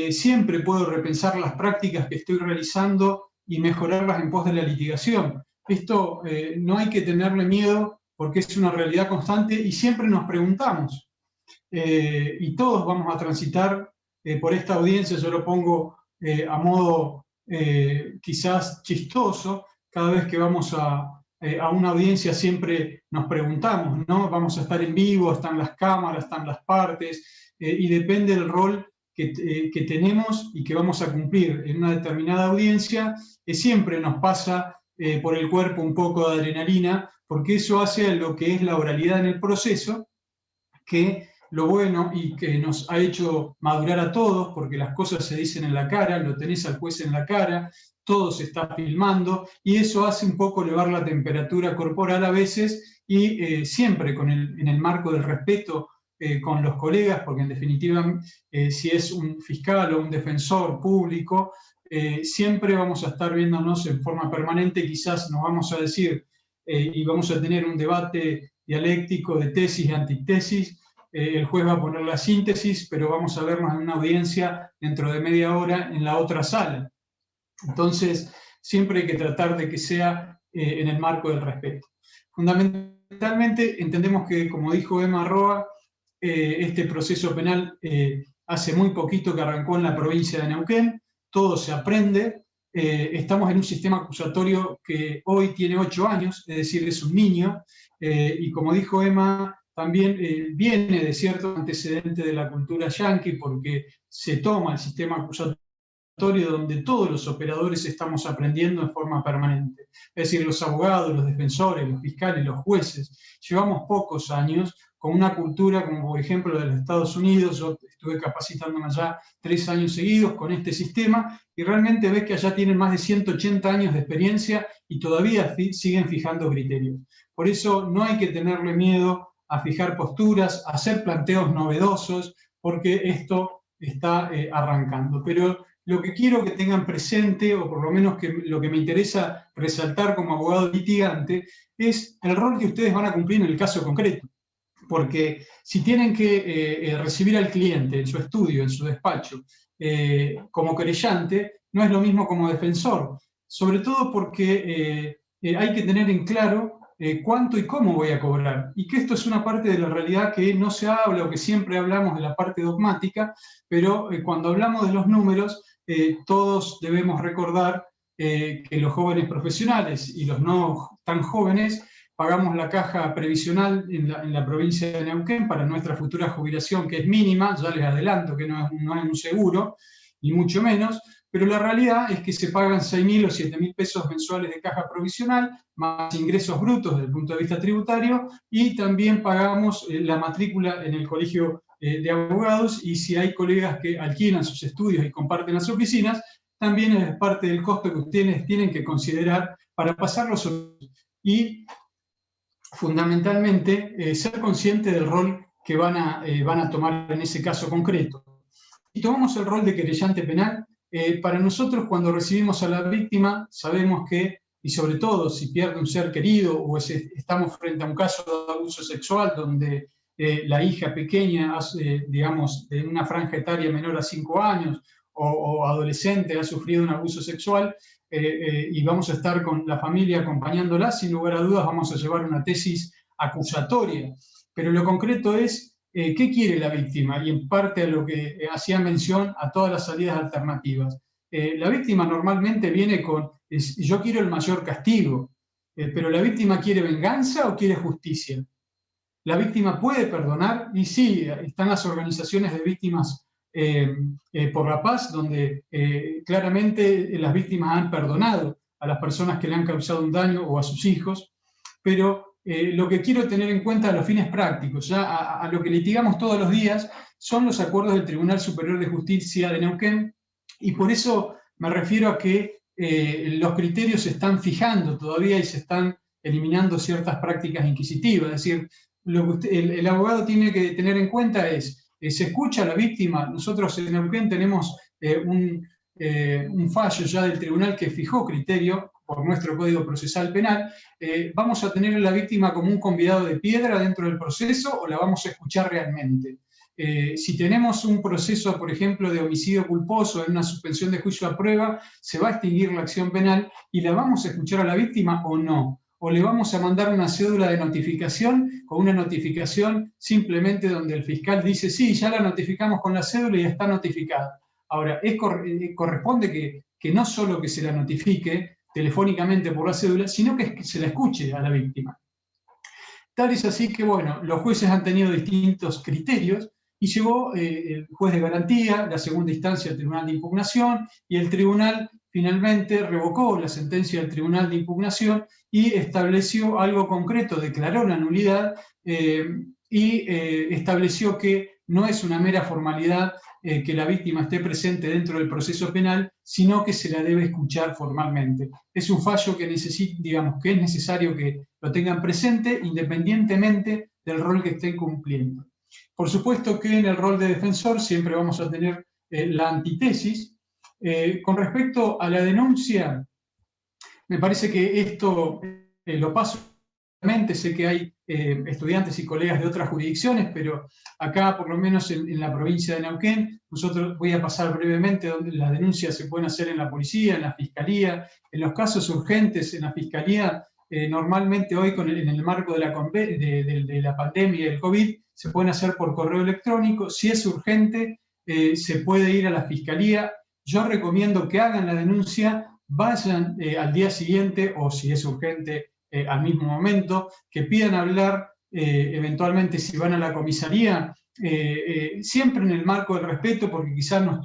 [SPEAKER 2] siempre puedo repensar las prácticas que estoy realizando y mejorarlas en pos de la litigación. Esto no hay que tenerle miedo porque es una realidad constante y siempre nos preguntamos. Y todos vamos a transitar por esta audiencia, yo lo pongo a modo quizás chistoso, cada vez que vamos a a una audiencia siempre nos preguntamos, ¿no? Vamos a estar en vivo, están las cámaras, están las partes, y depende del rol que tenemos y que vamos a cumplir en una determinada audiencia, siempre nos pasa por el cuerpo un poco de adrenalina, porque eso hace lo que es la oralidad en el proceso, que lo bueno y que nos ha hecho madurar a todos, porque las cosas se dicen en la cara, lo tenés al juez en la cara, todo se está filmando, y eso hace un poco elevar la temperatura corporal a veces, y siempre en el marco del respeto con los colegas, porque en definitiva, si es un fiscal o un defensor público, siempre vamos a estar viéndonos en forma permanente, quizás nos vamos a decir, y vamos a tener un debate dialéctico de tesis y antitesis, el juez va a poner la síntesis, pero vamos a vernos en una audiencia dentro de media hora en la otra sala. Entonces, siempre hay que tratar de que sea en el marco del respeto. Fundamentalmente, entendemos que, como dijo Emma Roa, este proceso penal hace muy poquito que arrancó en la provincia de Neuquén, todo se aprende, estamos en un sistema acusatorio que hoy tiene 8 años, es decir, es un niño, y como dijo Emma, también viene de cierto antecedente de la cultura yanqui, porque se toma el sistema acusatorio donde todos los operadores estamos aprendiendo en forma permanente. Es decir, los abogados, los defensores, los fiscales, los jueces, llevamos pocos años con una cultura como por ejemplo la de los Estados Unidos. Yo estuve capacitándome allá 3 años seguidos con este sistema, y realmente ves que allá tienen más de 180 años de experiencia y todavía siguen fijando criterios. Por eso no hay que tenerle miedo a fijar posturas, a hacer planteos novedosos, porque esto está arrancando. Pero lo que quiero que tengan presente, o por lo menos lo que me interesa resaltar como abogado litigante, es el rol que ustedes van a cumplir en el caso concreto. Porque si tienen que recibir al cliente en su estudio, en su despacho, como querellante, no es lo mismo como defensor. Sobre todo porque hay que tener en claro cuánto y cómo voy a cobrar. Y que esto es una parte de la realidad que no se habla, o que siempre hablamos de la parte dogmática, pero cuando hablamos de los números, todos debemos recordar que los jóvenes profesionales y los no tan jóvenes pagamos la caja previsional en la provincia de Neuquén para nuestra futura jubilación, que es mínima, ya les adelanto que no es un seguro, ni mucho menos, pero la realidad es que se pagan 6.000 o 7.000 pesos mensuales de caja provisional, más ingresos brutos desde el punto de vista tributario, y también pagamos la matrícula en el colegio de abogados, y si hay colegas que alquilan sus estudios y comparten las oficinas, también es parte del costo que ustedes tienen que considerar para pasarlos. Y fundamentalmente ser consciente del rol que van a tomar en ese caso concreto. Si tomamos el rol de querellante penal, para nosotros, cuando recibimos a la víctima, sabemos que, y sobre todo si pierde un ser querido o estamos frente a un caso de abuso sexual donde la hija pequeña, digamos, de una franja etaria menor a 5 años o adolescente ha sufrido un abuso sexual, y vamos a estar con la familia acompañándola, sin lugar a dudas vamos a llevar una tesis acusatoria. Pero lo concreto es qué quiere la víctima, y en parte a lo que hacía mención a todas las salidas alternativas. La víctima normalmente viene con, yo quiero el mayor castigo, pero la víctima quiere venganza o quiere justicia. La víctima puede perdonar, y sí, están las organizaciones de víctimas por la paz, donde claramente las víctimas han perdonado a las personas que le han causado un daño o a sus hijos, pero lo que quiero tener en cuenta a los fines prácticos, ya a lo que litigamos todos los días, son los acuerdos del Tribunal Superior de Justicia de Neuquén, y por eso me refiero a que los criterios se están fijando todavía y se están eliminando ciertas prácticas inquisitivas. Es decir, lo que el abogado tiene que tener en cuenta es, se escucha a la víctima. Nosotros en Neuquén tenemos un fallo ya del tribunal que fijó criterio por nuestro Código Procesal Penal. ¿Vamos a tener a la víctima como un convidado de piedra dentro del proceso o la vamos a escuchar realmente? Si tenemos un proceso, por ejemplo, de homicidio culposo en una suspensión de juicio a prueba, ¿se va a extinguir la acción penal y la vamos a escuchar a la víctima o no? ¿O le vamos a mandar una cédula de notificación, con una notificación simplemente donde el fiscal dice, sí, ya la notificamos con la cédula y ya está notificada? Ahora, corresponde que no solo que se la notifique, telefónicamente por la cédula, sino que se la escuche a la víctima. Tal es así que, bueno, los jueces han tenido distintos criterios y llegó el juez de garantía, la segunda instancia, el Tribunal de Impugnación, y el tribunal finalmente revocó la sentencia del Tribunal de Impugnación y estableció algo concreto, declaró la nulidad y estableció que no es una mera formalidad que la víctima esté presente dentro del proceso penal, sino que se la debe escuchar formalmente. Es un fallo que digamos, que es necesario que lo tengan presente independientemente del rol que estén cumpliendo. Por supuesto que en el rol de defensor siempre vamos a tener la antítesis. Con respecto a la denuncia, me parece que esto lo paso. Sé que hay estudiantes y colegas de otras jurisdicciones, pero acá, por lo menos en la provincia de Neuquén, voy a pasar brevemente donde las denuncias se pueden hacer en la policía, en la fiscalía, en los casos urgentes en la fiscalía. Normalmente hoy, en el marco de la pandemia y del COVID, se pueden hacer por correo electrónico. Si es urgente, se puede ir a la fiscalía. Yo recomiendo que hagan la denuncia, vayan al día siguiente, o si es urgente, al mismo momento, que pidan hablar, eventualmente si van a la comisaría, siempre en el marco del respeto, porque quizás nos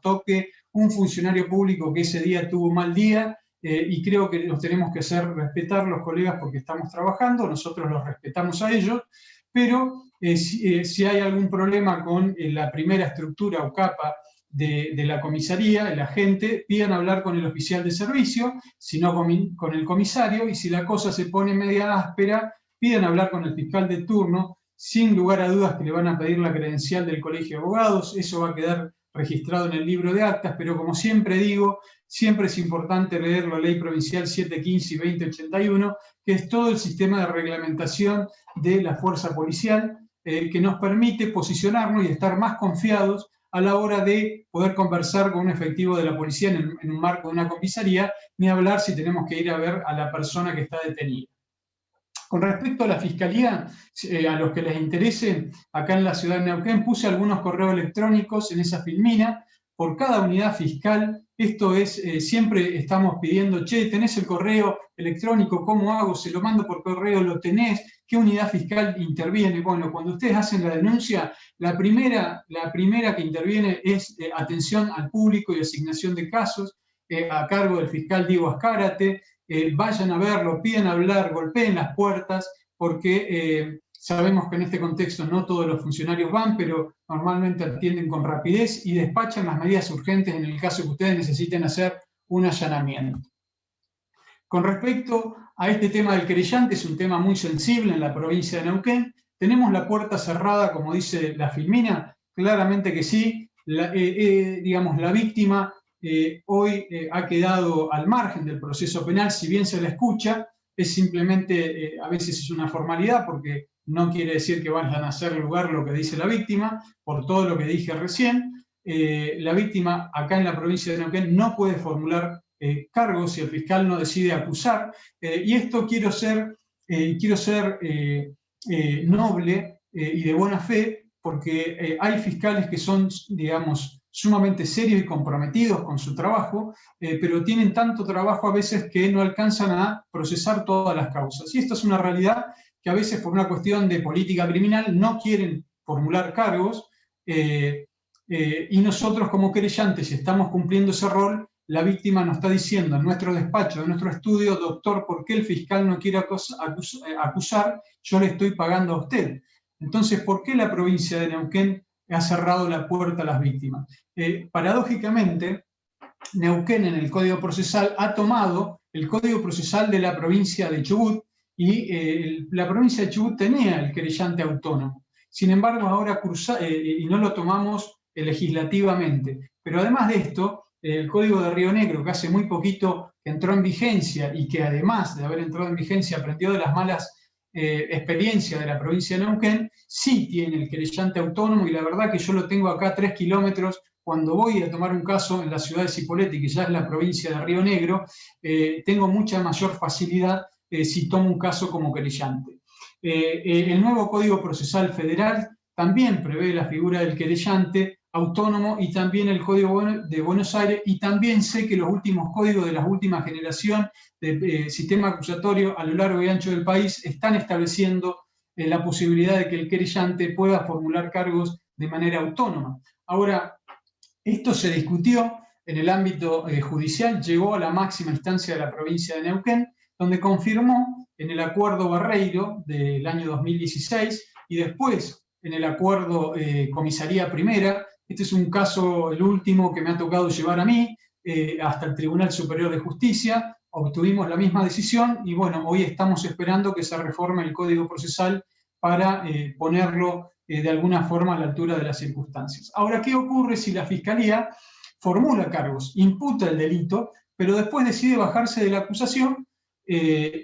[SPEAKER 2] toque un funcionario público que ese día tuvo un mal día, y creo que los tenemos que hacer respetar los colegas porque estamos trabajando, nosotros los respetamos a ellos, pero si hay algún problema con la primera estructura o capa de la comisaría, el agente, pidan hablar con el oficial de servicio, si no con el comisario, y si la cosa se pone media áspera, pidan hablar con el fiscal de turno, sin lugar a dudas que le van a pedir la credencial del Colegio de Abogados, eso va a quedar registrado en el libro de actas, pero como siempre digo, siempre es importante leer la Ley Provincial 715 y 2081, que es todo el sistema de reglamentación de la fuerza policial, que nos permite posicionarnos y estar más confiados a la hora de poder conversar con un efectivo de la policía en un marco de una comisaría, ni hablar si tenemos que ir a ver a la persona que está detenida. Con respecto a la fiscalía, a los que les interese, acá en la ciudad de Neuquén puse algunos correos electrónicos en esa filmina, por cada unidad fiscal. Esto es, siempre estamos pidiendo, che, ¿tenés el correo electrónico? ¿Cómo hago? ¿Se lo mando por correo? ¿Lo tenés? ¿Qué unidad fiscal interviene? Bueno, cuando ustedes hacen la denuncia, la primera que interviene es atención al público y asignación de casos, a cargo del fiscal Diego Azcárate. Vayan a verlo, pidan hablar, golpeen las puertas, porque sabemos que en este contexto no todos los funcionarios van, pero normalmente atienden con rapidez y despachan las medidas urgentes en el caso que ustedes necesiten hacer un allanamiento. Con respecto a este tema del querellante, es un tema muy sensible en la provincia de Neuquén. ¿Tenemos la puerta cerrada, como dice la filmina? Claramente que sí. Digamos, la víctima hoy ha quedado al margen del proceso penal, si bien se la escucha, es simplemente, a veces es una formalidad, porque no quiere decir que vayan a hacer lugar lo que dice la víctima, por todo lo que dije recién. La víctima acá en la provincia de Neuquén no puede formular cargos si el fiscal no decide acusar, y esto quiero ser noble y de buena fe, porque hay fiscales que son, digamos, sumamente serios y comprometidos con su trabajo, pero tienen tanto trabajo a veces que no alcanzan a procesar todas las causas. Y esto es una realidad que a veces por una cuestión de política criminal no quieren formular cargos, y nosotros como querellantes, si estamos cumpliendo ese rol, la víctima nos está diciendo en nuestro despacho, en nuestro estudio, doctor, ¿por qué el fiscal no quiere acusar? Yo le estoy pagando a usted. Entonces, ¿por qué la provincia de Neuquén ha cerrado la puerta a las víctimas? Paradójicamente, Neuquén en el Código Procesal ha tomado el Código Procesal de la provincia de Chubut, y la provincia de Chubut tenía el querellante autónomo. Sin embargo, ahora y no lo tomamos legislativamente. Pero además de esto, el Código de Río Negro, que hace muy poquito que entró en vigencia y que además de haber entrado en vigencia aprendió de las malas experiencias de la provincia de Neuquén, sí tiene el querellante autónomo, y la verdad que yo lo tengo acá a 3 kilómetros. Cuando voy a tomar un caso en la ciudad de Cipolletti, que ya es la provincia de Río Negro, tengo mucha mayor facilidad si tomo un caso como querellante. El nuevo Código Procesal Federal también prevé la figura del querellante, autónomo y también el Código de Buenos Aires, y también sé que los últimos códigos de la última generación de sistema acusatorio a lo largo y ancho del país están estableciendo la posibilidad de que el querellante pueda formular cargos de manera autónoma. Ahora, esto se discutió en el ámbito judicial, llegó a la máxima instancia de la provincia de Neuquén, donde confirmó en el acuerdo Barreiro del año 2016 y después en el acuerdo Comisaría Primera. Este es un caso, el último que me ha tocado llevar a mí, hasta el Tribunal Superior de Justicia. Obtuvimos la misma decisión y bueno, hoy estamos esperando que se reforme el Código Procesal para ponerlo de alguna forma a la altura de las circunstancias. Ahora, ¿qué ocurre si la Fiscalía formula cargos, imputa el delito, pero después decide bajarse de la acusación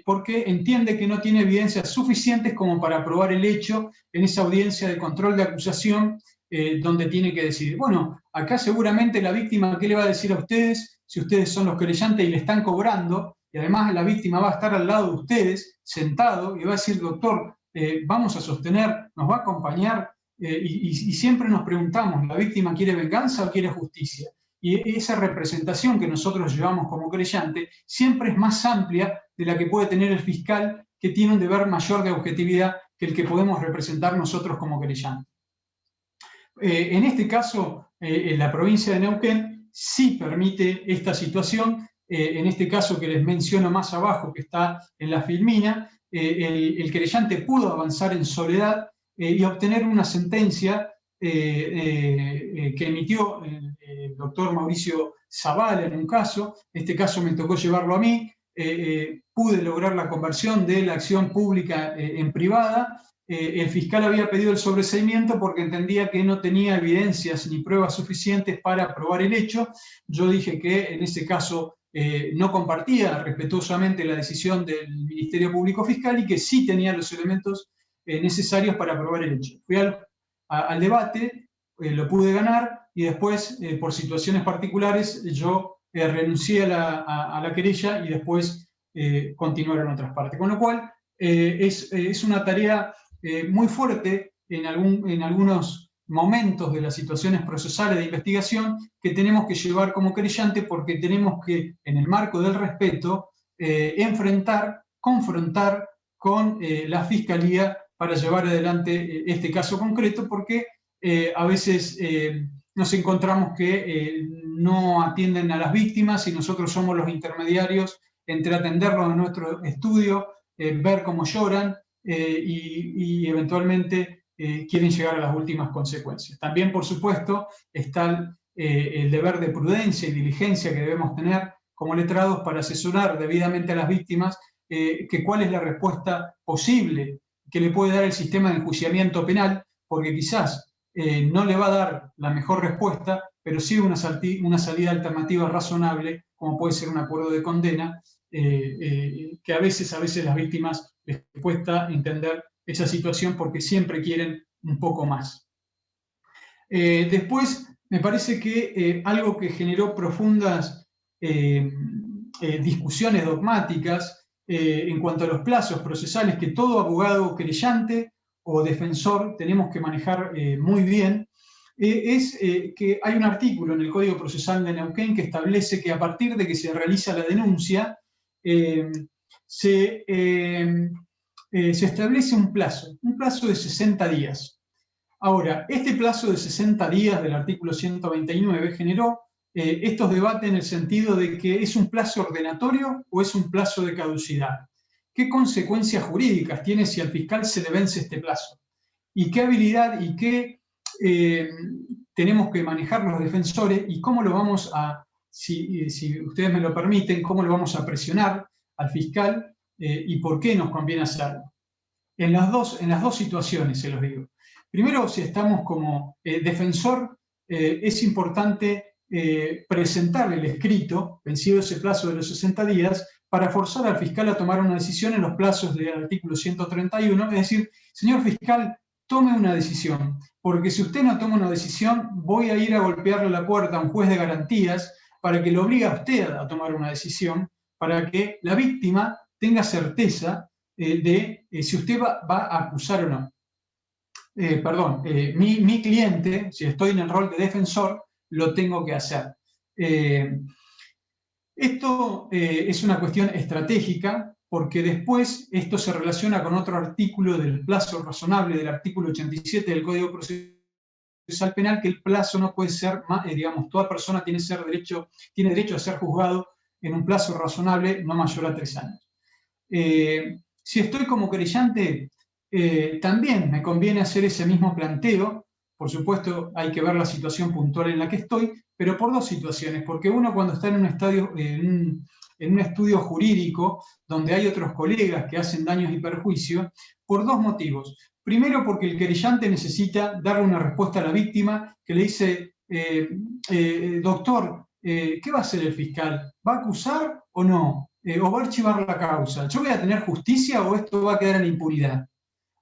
[SPEAKER 2] porque entiende que no tiene evidencias suficientes como para probar el hecho en esa audiencia de control de acusación donde tiene que decidir? Bueno, acá seguramente la víctima, ¿qué le va a decir a ustedes si ustedes son los querellantes y le están cobrando? Y además la víctima va a estar al lado de ustedes, sentado, y va a decir, doctor, vamos a sostener, nos va a acompañar, y siempre nos preguntamos, ¿la víctima quiere venganza o quiere justicia? Y esa representación que nosotros llevamos como querellante siempre es más amplia de la que puede tener el fiscal, que tiene un deber mayor de objetividad que el que podemos representar nosotros como querellante. En este caso, en la provincia de Neuquén sí permite esta situación. En este caso que les menciono más abajo, que está en la filmina, el querellante pudo avanzar en soledad y obtener una sentencia que emitió el doctor Mauricio Zavala en un caso. Este caso me tocó llevarlo a mí. Pude lograr la conversión de la acción pública en privada. El fiscal había pedido el sobreseimiento porque entendía que no tenía evidencias ni pruebas suficientes para probar el hecho. Yo dije que en ese caso no compartía respetuosamente la decisión del Ministerio Público Fiscal y que sí tenía los elementos necesarios para probar el hecho. Fui al debate, lo pude ganar y después, por situaciones particulares, yo renuncié a la querella y después continuaron otras partes. Con lo cual, es una tarea muy fuerte en algunos momentos de las situaciones procesales de investigación que tenemos que llevar como querellante, porque tenemos que, en el marco del respeto, confrontar con la Fiscalía para llevar adelante este caso concreto, porque a veces nos encontramos que no atienden a las víctimas y nosotros somos los intermediarios entre atenderlos en nuestro estudio, ver cómo lloran y eventualmente quieren llegar a las últimas consecuencias. También, por supuesto, está el deber de prudencia y diligencia que debemos tener como letrados para asesorar debidamente a las víctimas que cuál es la respuesta posible que le puede dar el sistema de enjuiciamiento penal, porque quizás no le va a dar la mejor respuesta, pero sí una salida alternativa razonable, como puede ser un acuerdo de condena, que a veces las víctimas les cuesta entender esa situación porque siempre quieren un poco más. Después, me parece que algo que generó profundas discusiones dogmáticas en cuanto a los plazos procesales que todo abogado querellante o defensor tenemos que manejar muy bien, es que hay un artículo en el Código Procesal de Neuquén que establece que a partir de que se realiza la denuncia, se establece un plazo de 60 días. Ahora, este plazo de 60 días del artículo 129 generó estos debates en el sentido de que es un plazo ordenatorio o es un plazo de caducidad. ¿Qué consecuencias jurídicas tiene si al fiscal se le vence este plazo? ¿Y qué habilidad y qué tenemos que manejar los defensores y cómo lo vamos a, si ustedes me lo permiten, cómo lo vamos a presionar al fiscal y por qué nos conviene hacerlo? En las dos situaciones se los digo. Primero, si estamos como defensor, es importante presentar el escrito, vencido ese plazo de los 60 días, para forzar al fiscal a tomar una decisión en los plazos del artículo 131, es decir, señor fiscal, tome una decisión, porque si usted no toma una decisión, voy a ir a golpearle la puerta a un juez de garantías para que lo obligue a usted a tomar una decisión, para que la víctima tenga certeza de si usted va a acusar o no. mi cliente, si estoy en el rol de defensor, lo tengo que hacer. Esto es una cuestión estratégica, porque después esto se relaciona con otro artículo del plazo razonable del artículo 87 del Código Procesal Penal, que el plazo no puede ser, digamos, toda persona tiene derecho a ser juzgado en un plazo razonable no mayor a 3 años. Si estoy como querellante, también me conviene hacer ese mismo planteo. Por supuesto, hay que ver la situación puntual en la que estoy, pero por 2 situaciones. Porque uno, cuando está en un estudio jurídico, donde hay otros colegas que hacen daños y perjuicios, por 2 motivos. Primero, porque el querellante necesita darle una respuesta a la víctima que le dice, doctor, ¿qué va a hacer el fiscal? ¿Va a acusar o no? ¿O va a archivar la causa? ¿Yo voy a tener justicia o esto va a quedar en la impunidad?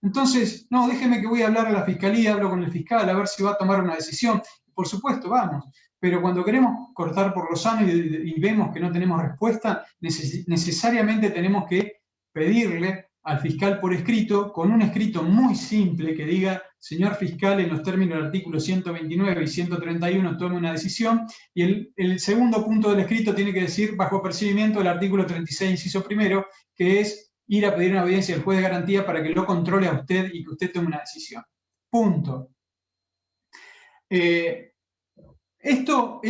[SPEAKER 2] Entonces, no, déjeme que voy a hablar a la fiscalía, hablo con el fiscal, a ver si va a tomar una decisión. Por supuesto, vamos. Pero cuando queremos cortar por lo sano y vemos que no tenemos respuesta, necesariamente tenemos que pedirle al fiscal por escrito, con un escrito muy simple que diga, señor fiscal, en los términos del artículo 129 y 131 tome una decisión, y el segundo punto del escrito tiene que decir, bajo apercibimiento del artículo 36, inciso primero, que es ir a pedir una audiencia al juez de garantía para que lo controle a usted y que usted tome una decisión. Punto. Esto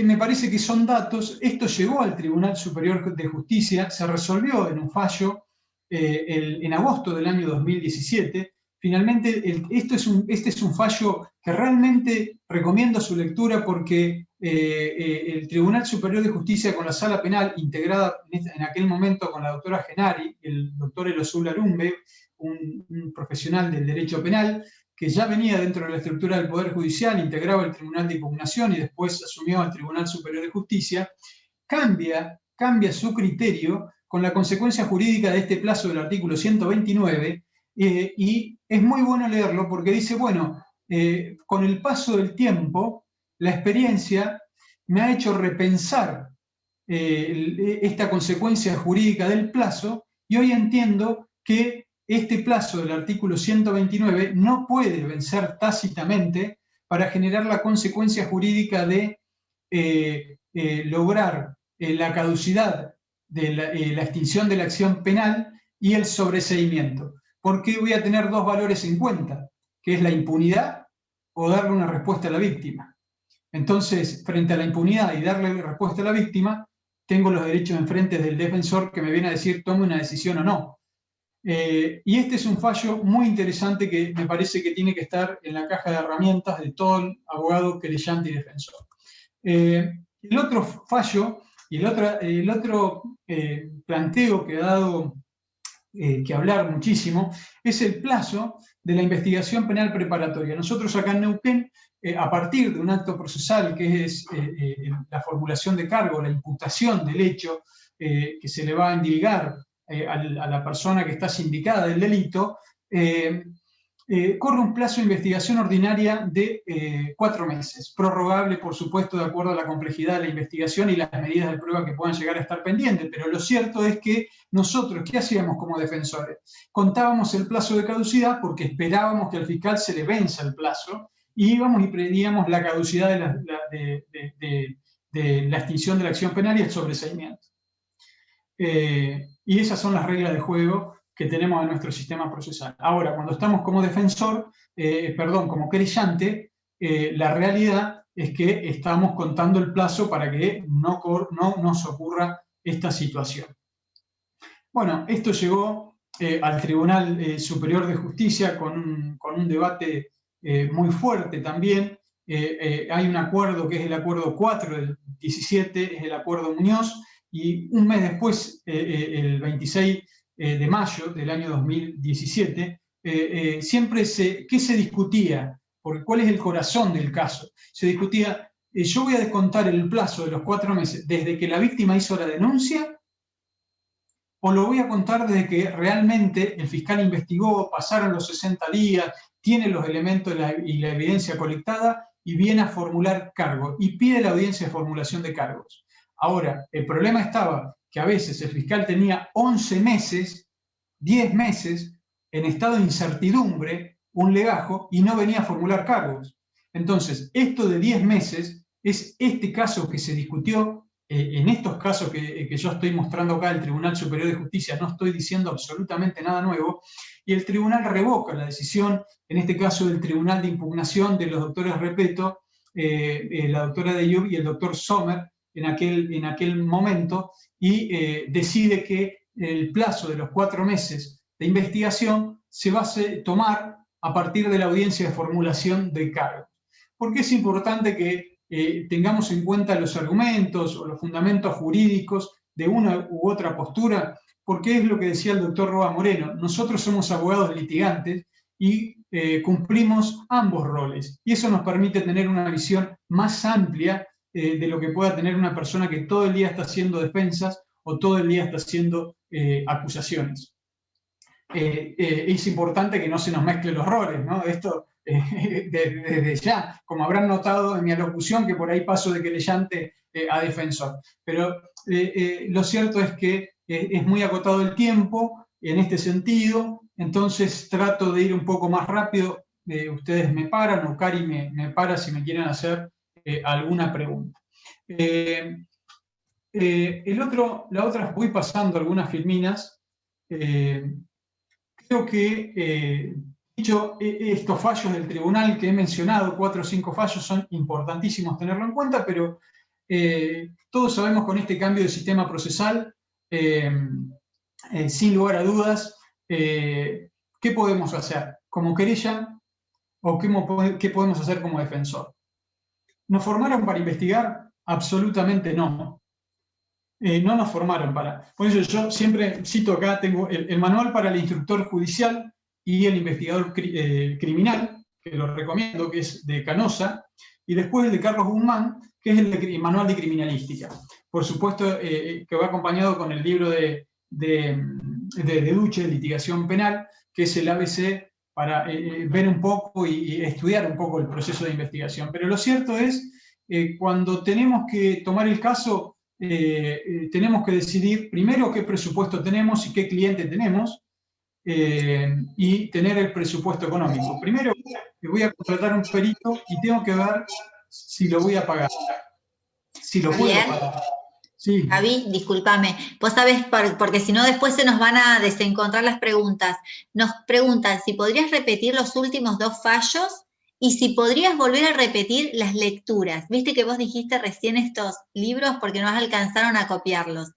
[SPEAKER 2] me parece que son datos. Esto llegó al Tribunal Superior de Justicia, se resolvió en un fallo en agosto del año 2017. Finalmente, este es un fallo que realmente recomiendo su lectura, porque el Tribunal Superior de Justicia, con la Sala Penal integrada en aquel momento con la doctora Genari, el doctor Elosul Arumbe, un profesional del derecho penal, que ya venía dentro de la estructura del Poder Judicial, integraba el Tribunal de Impugnación y después asumió al Tribunal Superior de Justicia, cambia su criterio con la consecuencia jurídica de este plazo del artículo 129, y es muy bueno leerlo porque dice, bueno, con el paso del tiempo, la experiencia me ha hecho repensar esta consecuencia jurídica del plazo, y hoy entiendo que este plazo del artículo 129 no puede vencer tácitamente para generar la consecuencia jurídica de lograr la caducidad de la extinción de la acción penal y el sobreseimiento. Porque voy a tener 2 valores en cuenta, que es la impunidad o darle una respuesta a la víctima. Entonces, frente a la impunidad y darle respuesta a la víctima, tengo los derechos enfrente del defensor, que me viene a decir tome una decisión o no. Y este es un fallo muy interesante que me parece que tiene que estar en la caja de herramientas de todo abogado, querellante y defensor. El otro fallo y el otro planteo que ha dado que hablar muchísimo es el plazo de la investigación penal preparatoria. Nosotros acá en Neuquén, a partir de un acto procesal que es la formulación de cargo, la imputación del hecho que se le va a endilgar a la persona que está sindicada del delito, corre un plazo de investigación ordinaria de 4 meses, prorrogable, por supuesto, de acuerdo a la complejidad de la investigación y las medidas de prueba que puedan llegar a estar pendientes. Pero lo cierto es que nosotros, ¿qué hacíamos como defensores? Contábamos el plazo de caducidad porque esperábamos que al fiscal se le venza el plazo, y íbamos y predíamos la caducidad de la extinción de la acción penal y el sobreseimiento. Y esas son las reglas de juego que tenemos en nuestro sistema procesal. Ahora, cuando estamos como defensor, como querellante, la realidad es que estamos contando el plazo para que no nos ocurra esta situación. Bueno, esto llegó al Tribunal Superior de Justicia con un debate muy fuerte también. Hay un acuerdo que es el acuerdo 4 del 17, es el acuerdo Muñoz, y un mes después, el 26 de mayo del año 2017, ¿qué se discutía? Porque ¿cuál es el corazón del caso? Se discutía, yo voy a descontar el plazo de los 4 meses desde que la víctima hizo la denuncia, o lo voy a contar desde que realmente el fiscal investigó, pasaron los 60 días, tiene los elementos y la evidencia colectada y viene a formular cargo y pide la audiencia de formulación de cargos. Ahora, el problema estaba que a veces el fiscal tenía 11 meses, 10 meses, en estado de incertidumbre un legajo y no venía a formular cargos. Entonces, esto de 10 meses es este caso que se discutió, en estos casos que yo estoy mostrando acá, el Tribunal Superior de Justicia, no estoy diciendo absolutamente nada nuevo, y el tribunal revoca la decisión, en este caso del Tribunal de Impugnación de los doctores Repeto, la doctora Deyub y el doctor Sommer, en aquel momento, y decide que el plazo de los 4 meses de investigación se va a tomar a partir de la audiencia de formulación de cargos. ¿Por qué es importante que tengamos en cuenta los argumentos o los fundamentos jurídicos de una u otra postura? Porque es lo que decía el doctor Roa Moreno. Nosotros somos abogados litigantes y cumplimos ambos roles. Y eso nos permite tener una visión más amplia de lo que pueda tener una persona que todo el día está haciendo defensas o todo el día está haciendo acusaciones. Es importante que no se nos mezclen los roles, ¿no? Esto desde ya, como habrán notado en mi alocución, que por ahí paso de querellante a defensor. Pero lo cierto es que es muy acotado el tiempo en este sentido, entonces trato de ir un poco más rápido. Ustedes me paran, o Cari me para si me quieren hacer alguna pregunta. La otra, voy pasando algunas filminas. Creo que, dicho estos fallos del tribunal que he mencionado, 4 o 5 fallos, son importantísimos tenerlo en cuenta, pero todos sabemos con este cambio de sistema procesal, sin lugar a dudas, ¿qué podemos hacer como querella o qué podemos hacer como defensor? ¿Nos formaron para investigar? Absolutamente no. No nos formaron para... Por eso yo siempre cito acá, tengo el manual para el instructor judicial y el investigador criminal, que lo recomiendo, que es de Canosa, y después el de Carlos Guzmán, que es el manual de criminalística. Por supuesto, que va acompañado con el libro de Duche, Litigación Penal, que es el ABC para ver un poco y estudiar un poco el proceso de investigación. Pero lo cierto es, cuando tenemos que tomar el caso, tenemos que decidir primero qué presupuesto tenemos y qué cliente tenemos, y tener el presupuesto económico. Primero voy a contratar un perito y tengo que ver si lo voy a pagar, si lo puedo pagar. Sí.
[SPEAKER 3] Javi, discúlpame, vos sabés, porque si no después se nos van a desencontrar las preguntas. Nos preguntan si podrías repetir los últimos 2 fallos y si podrías volver a repetir las lecturas. Viste que vos dijiste recién estos libros porque no alcanzaron a copiarlos,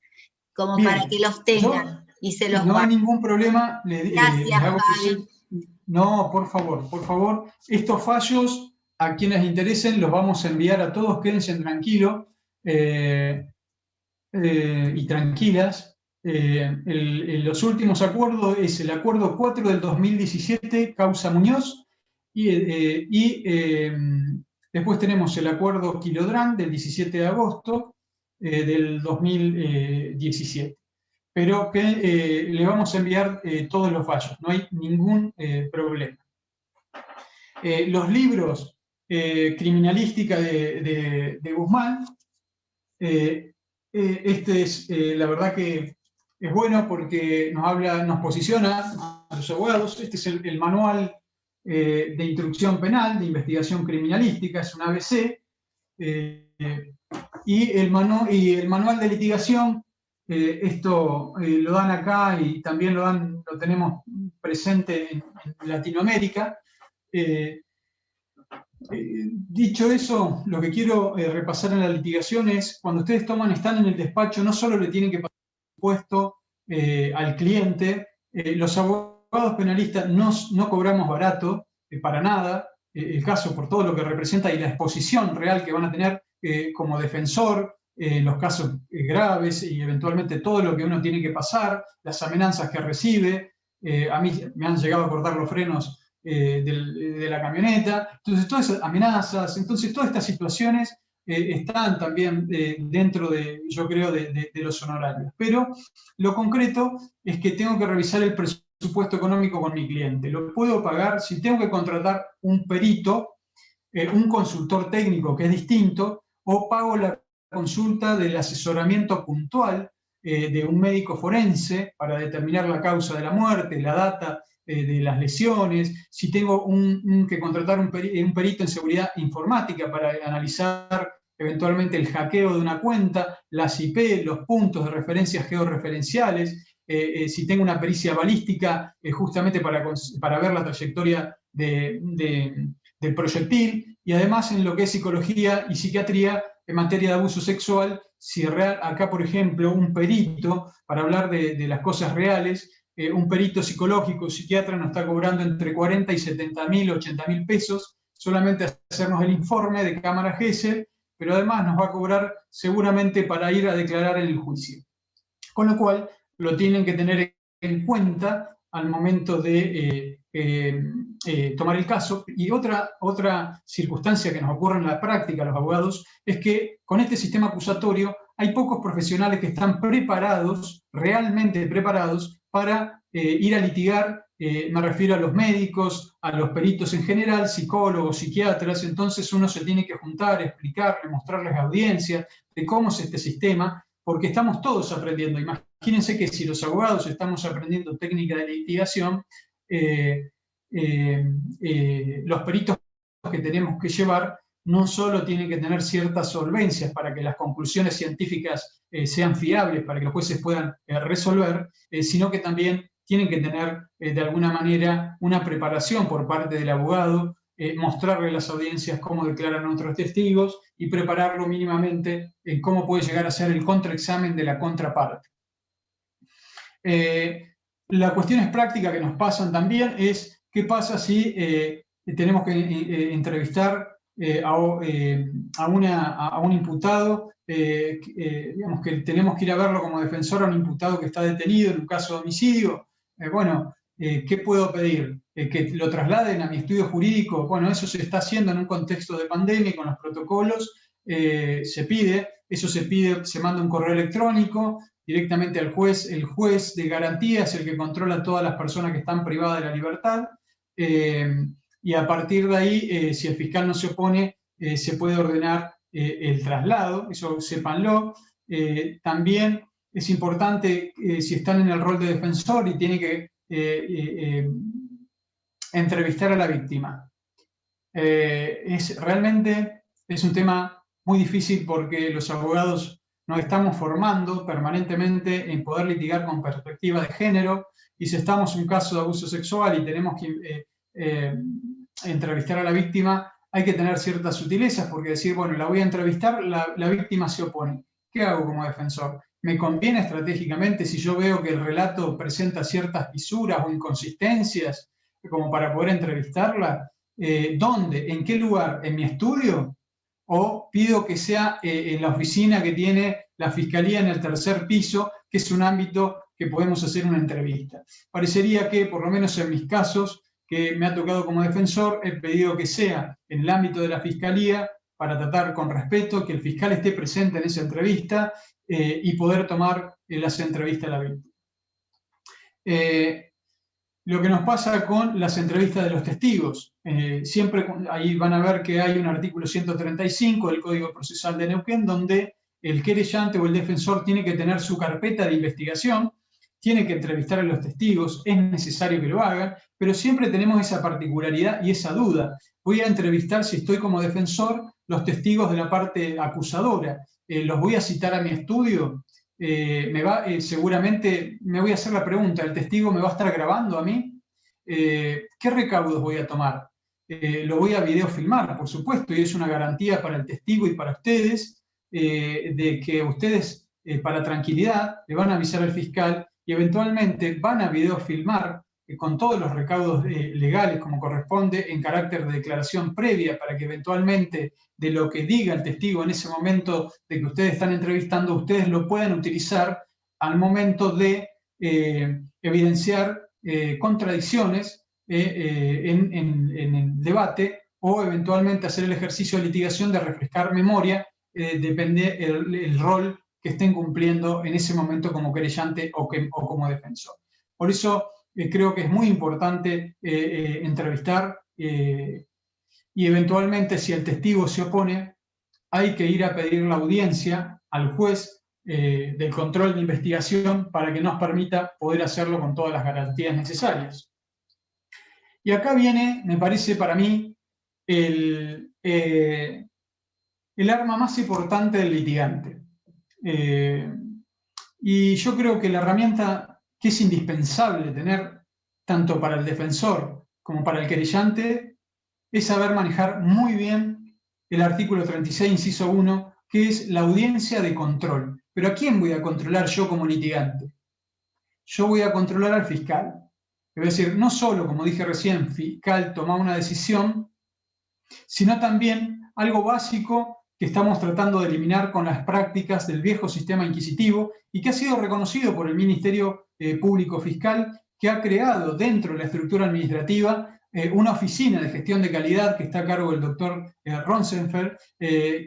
[SPEAKER 3] como bien, para que los tengan y se los guarden.
[SPEAKER 2] No hay ningún problema.
[SPEAKER 3] Gracias, Javi.
[SPEAKER 2] No, por favor. Estos fallos, a quienes interesen, los vamos a enviar a todos. Quédense tranquilos y tranquilas. Los últimos acuerdos es el acuerdo 4 del 2017, causa Muñoz, y después tenemos el acuerdo Quilodrán del 17 de agosto del 2017. Pero que le vamos a enviar todos los fallos, no hay ningún problema. Los libros criminalística de Guzmán, este es, la verdad que es bueno porque nos posiciona a los abogados. Este es el manual de instrucción penal, de investigación criminalística, es un ABC, y el manual de litigación. Esto lo dan acá y también lo tenemos presente en Latinoamérica. Dicho eso, lo que quiero repasar en la litigación es, cuando ustedes están en el despacho, no solo le tienen que pasar el puesto al cliente, los abogados penalistas no cobramos barato, para nada, el caso por todo lo que representa y la exposición real que van a tener como defensor, los casos graves y eventualmente todo lo que uno tiene que pasar, las amenazas que recibe. A mí me han llegado a cortar los frenos de la camioneta. Entonces, todas esas amenazas, todas estas situaciones están también dentro yo creo, de los honorarios. Pero lo concreto es que tengo que revisar el presupuesto económico con mi cliente. ¿Lo puedo pagar? Si tengo que contratar un perito, un consultor técnico, que es distinto, o pago la consulta del asesoramiento puntual de un médico forense para determinar la causa de la muerte, la data de las lesiones, si tengo que contratar un perito en seguridad informática para analizar eventualmente el hackeo de una cuenta, las IP, los puntos de referencia georreferenciales, si tengo una pericia balística justamente para ver la trayectoria del proyectil, y además en lo que es psicología y psiquiatría en materia de abuso sexual, si acá por ejemplo un perito, para hablar de las cosas reales, un perito psicológico, psiquiatra nos está cobrando entre 40 y 70.000, 80.000 pesos, solamente hacernos el informe de cámara Gesell, pero además nos va a cobrar seguramente para ir a declarar en el juicio. Con lo cual, lo tienen que tener en cuenta al momento de tomar el caso. Y otra circunstancia que nos ocurre en la práctica a los abogados es que con este sistema acusatorio hay pocos profesionales que están preparados, realmente preparados, para ir a litigar. Me refiero a los médicos, a los peritos en general, psicólogos, psiquiatras. Entonces uno se tiene que juntar, explicarle, mostrarles a la audiencia de cómo es este sistema, porque estamos todos aprendiendo. Imagínense que si los abogados estamos aprendiendo técnica de litigación, los peritos que tenemos que llevar no solo tienen que tener ciertas solvencias para que las conclusiones científicas sean fiables, para que los jueces puedan resolver, sino que también tienen que tener de alguna manera una preparación por parte del abogado, mostrarle a las audiencias cómo declaran otros testigos y prepararlo mínimamente en cómo puede llegar a ser el contraexamen de la contraparte. La cuestión práctica que nos pasan también es qué pasa si tenemos que entrevistar a un imputado, digamos que tenemos que ir a verlo como defensor a un imputado que está detenido en un caso de homicidio. ¿Qué puedo pedir? ¿Que lo trasladen a mi estudio jurídico? Bueno, eso se está haciendo en un contexto de pandemia, con los protocolos, se pide, se manda un correo electrónico directamente al juez. El juez de garantía es el que controla a todas las personas que están privadas de la libertad, y a partir de ahí, si el fiscal no se opone, se puede ordenar el traslado, eso sépanlo. También es importante, si están en el rol de defensor y tienen que entrevistar a la víctima. Realmente es un tema muy difícil porque los abogados nos estamos formando permanentemente en poder litigar con perspectiva de género, y si estamos en un caso de abuso sexual y tenemos que entrevistar a la víctima, hay que tener ciertas sutilezas, porque decir, bueno, la voy a entrevistar, la víctima se opone. ¿Qué hago como defensor? ¿Me conviene estratégicamente, si yo veo que el relato presenta ciertas fisuras o inconsistencias, como para poder entrevistarla? ¿Dónde? ¿En qué lugar? ¿En mi estudio? ¿O pido que sea en la oficina que tiene la Fiscalía en el tercer piso, que es un ámbito que podemos hacer una entrevista? Parecería que, por lo menos en mis casos, que me ha tocado como defensor, he pedido que sea en el ámbito de la Fiscalía, para tratar con respeto, que el fiscal esté presente en esa entrevista y poder tomar las entrevistas a la víctima. Lo que nos pasa con las entrevistas de los testigos, siempre ahí van a ver que hay un artículo 135 del Código Procesal de Neuquén, donde el querellante o el defensor tiene que tener su carpeta de investigación, tiene que entrevistar a los testigos, es necesario que lo haga, pero siempre tenemos esa particularidad y esa duda. Voy a entrevistar, si estoy como defensor, los testigos de la parte acusadora. ¿Los voy a citar a mi estudio? Seguramente me voy a hacer la pregunta, ¿el testigo me va a estar grabando a mí? ¿Qué recaudos voy a tomar? Lo voy a videofilmar, por supuesto, y es una garantía para el testigo y para ustedes, de que ustedes, para tranquilidad, le van a avisar al fiscal y eventualmente van a videofilmar con todos los recaudos legales como corresponde, en carácter de declaración previa, para que eventualmente de lo que diga el testigo en ese momento de que ustedes están entrevistando, ustedes lo puedan utilizar al momento de evidenciar contradicciones en el debate, o eventualmente hacer el ejercicio de litigación de refrescar memoria, depende el rol que estén cumpliendo en ese momento como querellante o como defensor. Por eso creo que es muy importante entrevistar, y eventualmente, si el testigo se opone, hay que ir a pedir la audiencia al juez del control de investigación para que nos permita poder hacerlo con todas las garantías necesarias. Y acá viene, me parece para mí, el arma más importante del litigante. Y yo creo que la herramienta que es indispensable tener, tanto para el defensor como para el querellante, es saber manejar muy bien el artículo 36, inciso 1, que es la audiencia de control. ¿Pero a quién voy a controlar yo como litigante? Yo voy a controlar al fiscal. Es decir, no solo, como dije recién, fiscal toma una decisión, sino también algo básico que estamos tratando de eliminar con las prácticas del viejo sistema inquisitivo y que ha sido reconocido por el Ministerio Público Fiscal, que ha creado dentro de la estructura administrativa una oficina de gestión de calidad que está a cargo del doctor Ronsenfeld,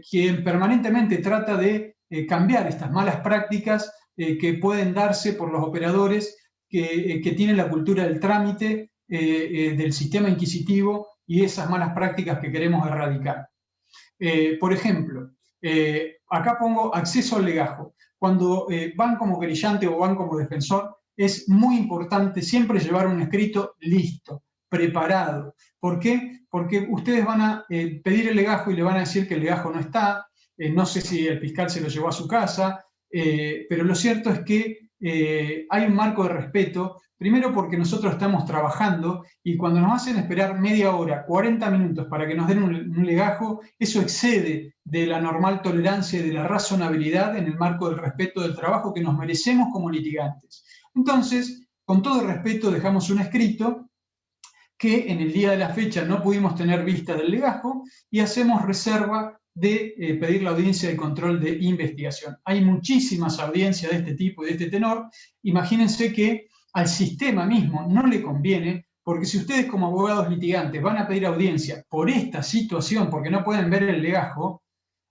[SPEAKER 2] quien permanentemente trata de cambiar estas malas prácticas que pueden darse por los operadores que tienen la cultura del trámite, del sistema inquisitivo y esas malas prácticas que queremos erradicar. Por ejemplo, acá pongo acceso al legajo. Cuando van como querellante o van como defensor, es muy importante siempre llevar un escrito listo, preparado. ¿Por qué? Porque ustedes van a pedir el legajo y le van a decir que el legajo no está, no sé si el fiscal se lo llevó a su casa, pero lo cierto es que hay un marco de respeto, primero porque nosotros estamos trabajando y cuando nos hacen esperar media hora, 40 minutos para que nos den un legajo, eso excede de la normal tolerancia y de la razonabilidad en el marco del respeto del trabajo que nos merecemos como litigantes. Entonces, con todo el respeto, dejamos un escrito que en el día de la fecha no pudimos tener vista del legajo y hacemos reserva de pedir la audiencia de control de investigación. Hay muchísimas audiencias de este tipo y de este tenor. Imagínense que al sistema mismo no le conviene, porque si ustedes como abogados litigantes van a pedir audiencia por esta situación, porque no pueden ver el legajo,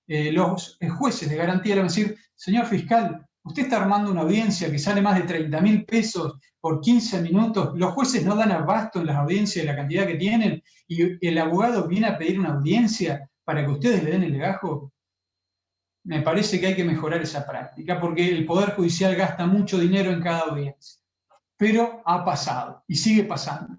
[SPEAKER 2] los jueces de garantía le van a decir, señor fiscal, usted está armando una audiencia que sale más de 30.000 pesos por 15 minutos, los jueces no dan abasto en las audiencias de la cantidad que tienen, y el abogado viene a pedir una audiencia para que ustedes le den el legajo. Me parece que hay que mejorar esa práctica, porque el Poder Judicial gasta mucho dinero en cada audiencia. Pero ha pasado, y sigue pasando.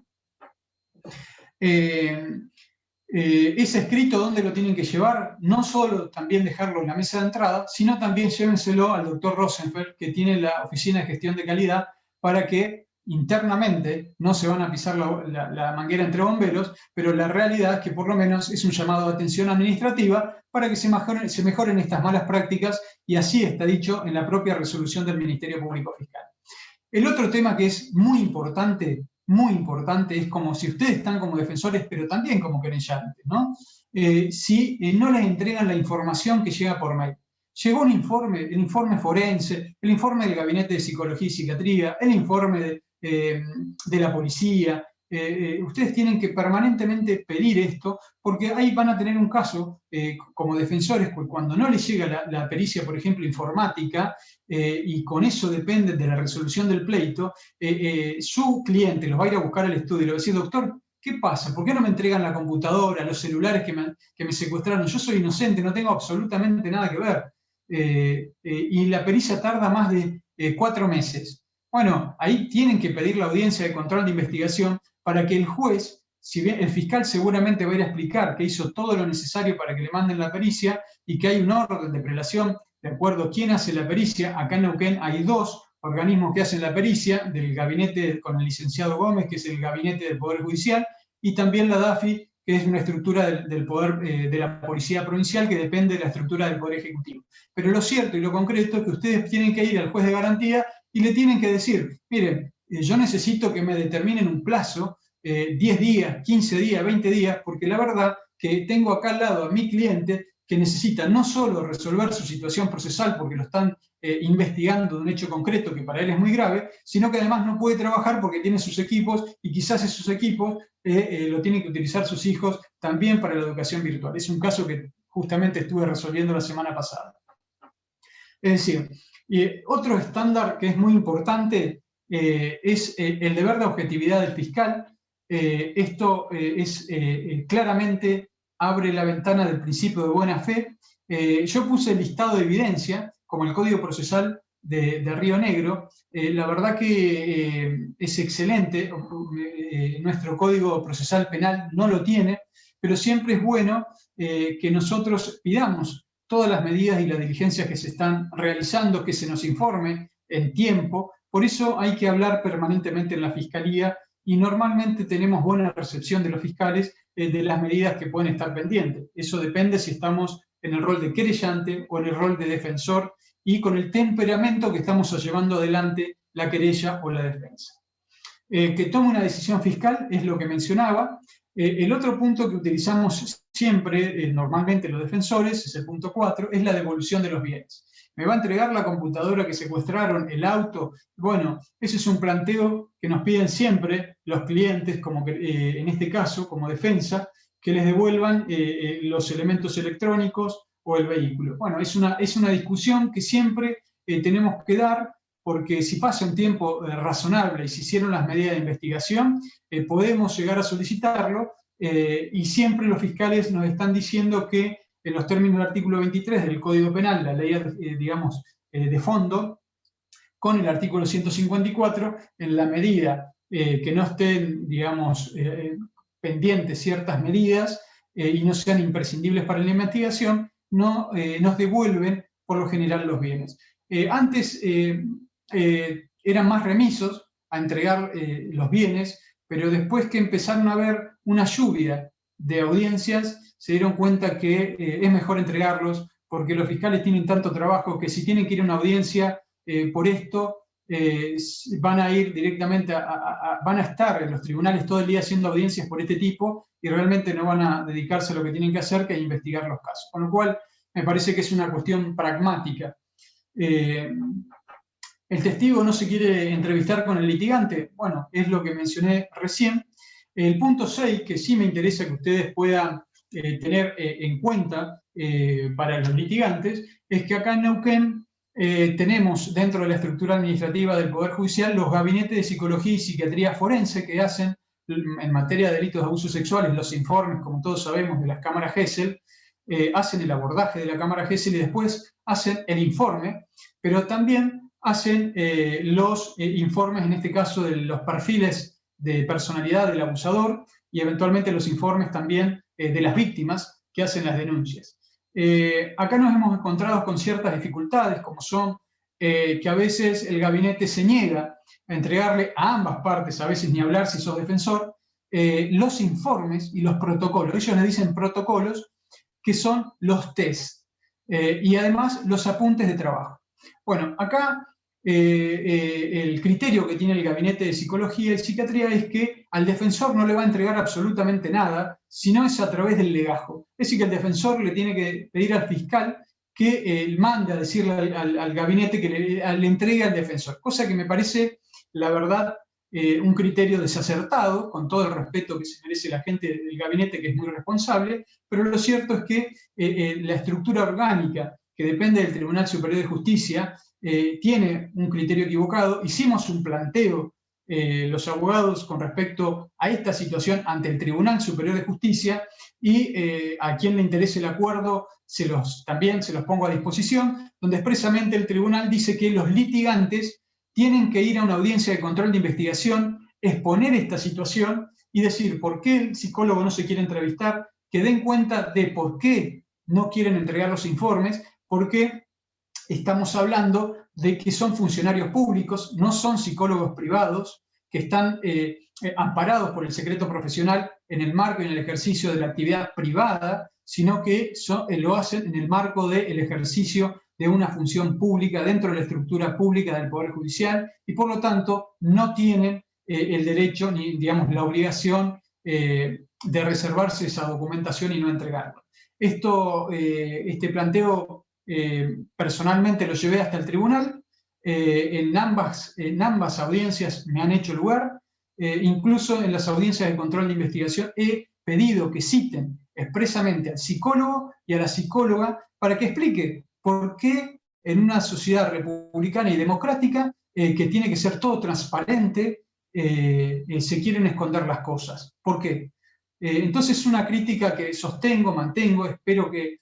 [SPEAKER 2] Ese escrito, ¿dónde lo tienen que llevar? No solo también dejarlo en la mesa de entrada, sino también llévenselo al doctor Rosenfeld, que tiene la Oficina de Gestión de Calidad, para que internamente no se van a pisar la manguera entre bomberos, pero la realidad es que por lo menos es un llamado de atención administrativa para que se mejoren estas malas prácticas, y así está dicho en la propia resolución del Ministerio Público Fiscal. El otro tema que es muy importante, es como si ustedes están como defensores, pero también como querellantes, ¿no? Si no les entregan la información que llega por mail. Llegó un informe, el informe forense, el informe del Gabinete de Psicología y Psiquiatría, el informe de la policía. Ustedes tienen que permanentemente pedir esto, porque ahí van a tener un caso como defensores, cuando no les llega la pericia, por ejemplo, informática, y con eso depende de la resolución del pleito, su cliente los va a ir a buscar al estudio y le va a decir, doctor, ¿qué pasa? ¿Por qué no me entregan la computadora, los celulares que me secuestraron? Yo soy inocente, no tengo absolutamente nada que ver. Y la pericia tarda más de 4 meses. Bueno, ahí tienen que pedir la audiencia de control de investigación para que el juez, si bien el fiscal seguramente va a ir a explicar que hizo todo lo necesario para que le manden la pericia y que hay un orden de prelación de acuerdo a quién hace la pericia. Acá en Neuquén hay 2 organismos que hacen la pericia, del gabinete con el licenciado Gómez, que es el gabinete del Poder Judicial, y también la DAFI, que es una estructura del poder de la Policía Provincial que depende de la estructura del Poder Ejecutivo. Pero lo cierto y lo concreto es que ustedes tienen que ir al juez de garantía y le tienen que decir, miren, yo necesito que me determinen un plazo, 10 días, 15 días, 20 días, porque la verdad que tengo acá al lado a mi cliente que necesita no solo resolver su situación procesal porque lo están investigando de un hecho concreto que para él es muy grave, sino que además no puede trabajar porque tiene sus equipos y quizás esos equipos lo tienen que utilizar sus hijos también para la educación virtual. Es un caso que justamente estuve resolviendo la semana pasada. Es decir, otro estándar que es muy importante es el deber de objetividad del fiscal. Esto es claramente abre la ventana del principio de buena fe. Yo puse el listado de evidencia, como el Código Procesal de Río Negro. La verdad que es excelente, nuestro Código Procesal Penal no lo tiene, pero siempre es bueno que nosotros pidamos todas las medidas y las diligencias que se están realizando, que se nos informe en tiempo. Por eso hay que hablar permanentemente en la Fiscalía y normalmente tenemos buena recepción de los fiscales de las medidas que pueden estar pendientes. Eso depende si estamos en el rol de querellante o en el rol de defensor y con el temperamento que estamos llevando adelante la querella o la defensa. Que tome una decisión fiscal es lo que mencionaba. El otro punto que utilizamos siempre, normalmente los defensores, es el punto 4, es la devolución de los bienes. ¿Me va a entregar la computadora que secuestraron, el auto? Bueno, ese es un planteo que nos piden siempre los clientes, como que, en este caso, como defensa, que les devuelvan los elementos electrónicos o el vehículo. Bueno, es una discusión que siempre tenemos que dar, porque si pasa un tiempo razonable y se hicieron las medidas de investigación, podemos llegar a solicitarlo, y siempre los fiscales nos están diciendo que en los términos del artículo 23 del Código Penal, la ley, digamos, de fondo, con el artículo 154, en la medida que no estén, digamos, pendientes ciertas medidas y no sean imprescindibles para la investigación, no nos devuelven por lo general los bienes. Antes eran más remisos a entregar los bienes, pero después que empezaron a haber una lluvia de audiencias, se dieron cuenta que es mejor entregarlos, porque los fiscales tienen tanto trabajo que si tienen que ir a una audiencia por esto, van a ir directamente, van a estar en los tribunales todo el día haciendo audiencias por este tipo y realmente no van a dedicarse a lo que tienen que hacer, que es investigar los casos. Con lo cual, me parece que es una cuestión pragmática. ¿El testigo no se quiere entrevistar con el litigante? Bueno, es lo que mencioné recién. El punto 6, que sí me interesa que ustedes puedan tener en cuenta para los litigantes, es que acá en Neuquén tenemos dentro de la estructura administrativa del Poder Judicial los gabinetes de psicología y psiquiatría forense que hacen en materia de delitos de abusos sexuales los informes, como todos sabemos, de las cámaras Gesell, hacen el abordaje de la cámara Gesell y después hacen el informe, pero también hacen los informes, en este caso, de los perfiles de personalidad del abusador y eventualmente los informes también de las víctimas que hacen las denuncias. Acá nos hemos encontrado con ciertas dificultades, como son que a veces el gabinete se niega a entregarle a ambas partes, a veces ni hablar si sos defensor, los informes y los protocolos. Ellos le dicen protocolos, que son los test, y además los apuntes de trabajo. Bueno, acá el criterio que tiene el gabinete de psicología y psiquiatría es que al defensor no le va a entregar absolutamente nada, sino es a través del legajo. Es decir, que el defensor le tiene que pedir al fiscal que mande a decirle al gabinete que le entregue al defensor, cosa que me parece, la verdad, un criterio desacertado, con todo el respeto que se merece la gente del gabinete, que es muy responsable, pero lo cierto es que la estructura orgánica que depende del Tribunal Superior de Justicia tiene un criterio equivocado. Hicimos un planteo los abogados con respecto a esta situación ante el Tribunal Superior de Justicia y a quien le interese el acuerdo también se los pongo a disposición, donde expresamente el tribunal dice que los litigantes tienen que ir a una audiencia de control de investigación, exponer esta situación y decir por qué el psicólogo no se quiere entrevistar, que den cuenta de por qué no quieren entregar los informes, porque estamos hablando de que son funcionarios públicos, no son psicólogos privados, que están amparados por el secreto profesional en el marco y en el ejercicio de la actividad privada, sino que lo hacen en el marco del ejercicio de una función pública dentro de la estructura pública del Poder Judicial y por lo tanto no tienen el derecho ni, digamos, la obligación de reservarse esa documentación y no entregarla. Este planteo personalmente lo llevé hasta el tribunal, en ambas audiencias me han hecho lugar, incluso en las audiencias de control de investigación he pedido que citen expresamente al psicólogo y a la psicóloga para que explique por qué en una sociedad republicana y democrática que tiene que ser todo transparente, se quieren esconder las cosas. ¿Por qué? Entonces es una crítica que sostengo, mantengo, espero que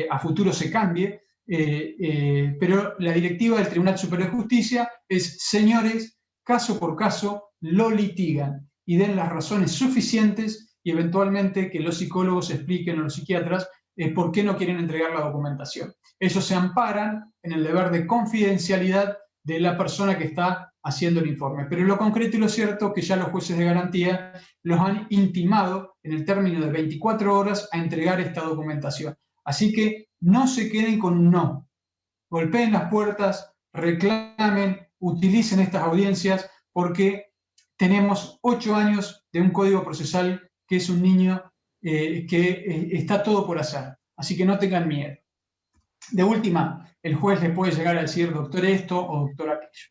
[SPEAKER 2] a futuro se cambie. Pero la directiva del Tribunal Superior de Justicia es: señores, caso por caso lo litigan y den las razones suficientes, y eventualmente que los psicólogos expliquen, o los psiquiatras, por qué no quieren entregar la documentación. Ellos se amparan en el deber de confidencialidad de la persona que está haciendo el informe. Pero lo concreto y lo cierto es que ya los jueces de garantía los han intimado en el término de 24 horas a entregar esta documentación. Así que no se queden con un no. Golpeen las puertas, reclamen, utilicen estas audiencias, porque tenemos 8 años de un código procesal que es un niño que está todo por hacer. Así que no tengan miedo. De última, el juez le puede llegar a decir doctor esto o doctor aquello.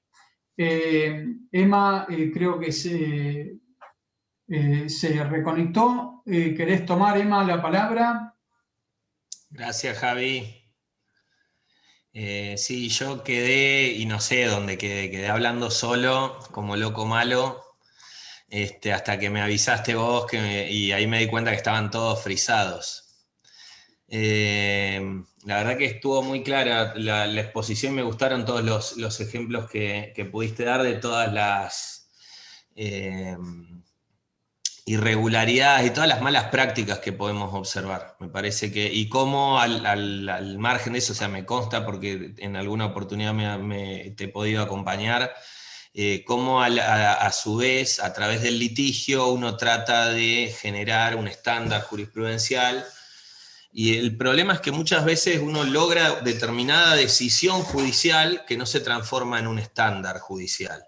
[SPEAKER 2] Emma, creo que se reconectó. ¿Querés tomar, Emma, la palabra?
[SPEAKER 1] Gracias, Javi. Sí, yo quedé, y no sé dónde quedé hablando solo, como loco malo, hasta que me avisaste vos, y ahí me di cuenta que estaban todos frisados. La verdad que estuvo muy clara la exposición, me gustaron todos los ejemplos que pudiste dar de todas las irregularidades y todas las malas prácticas que podemos observar. Me parece que, y cómo al margen de eso, o sea, me consta porque en alguna oportunidad te he podido acompañar, cómo a su vez, a través del litigio, uno trata de generar un estándar jurisprudencial. Y el problema es que muchas veces uno logra determinada decisión judicial que no se transforma en un estándar judicial.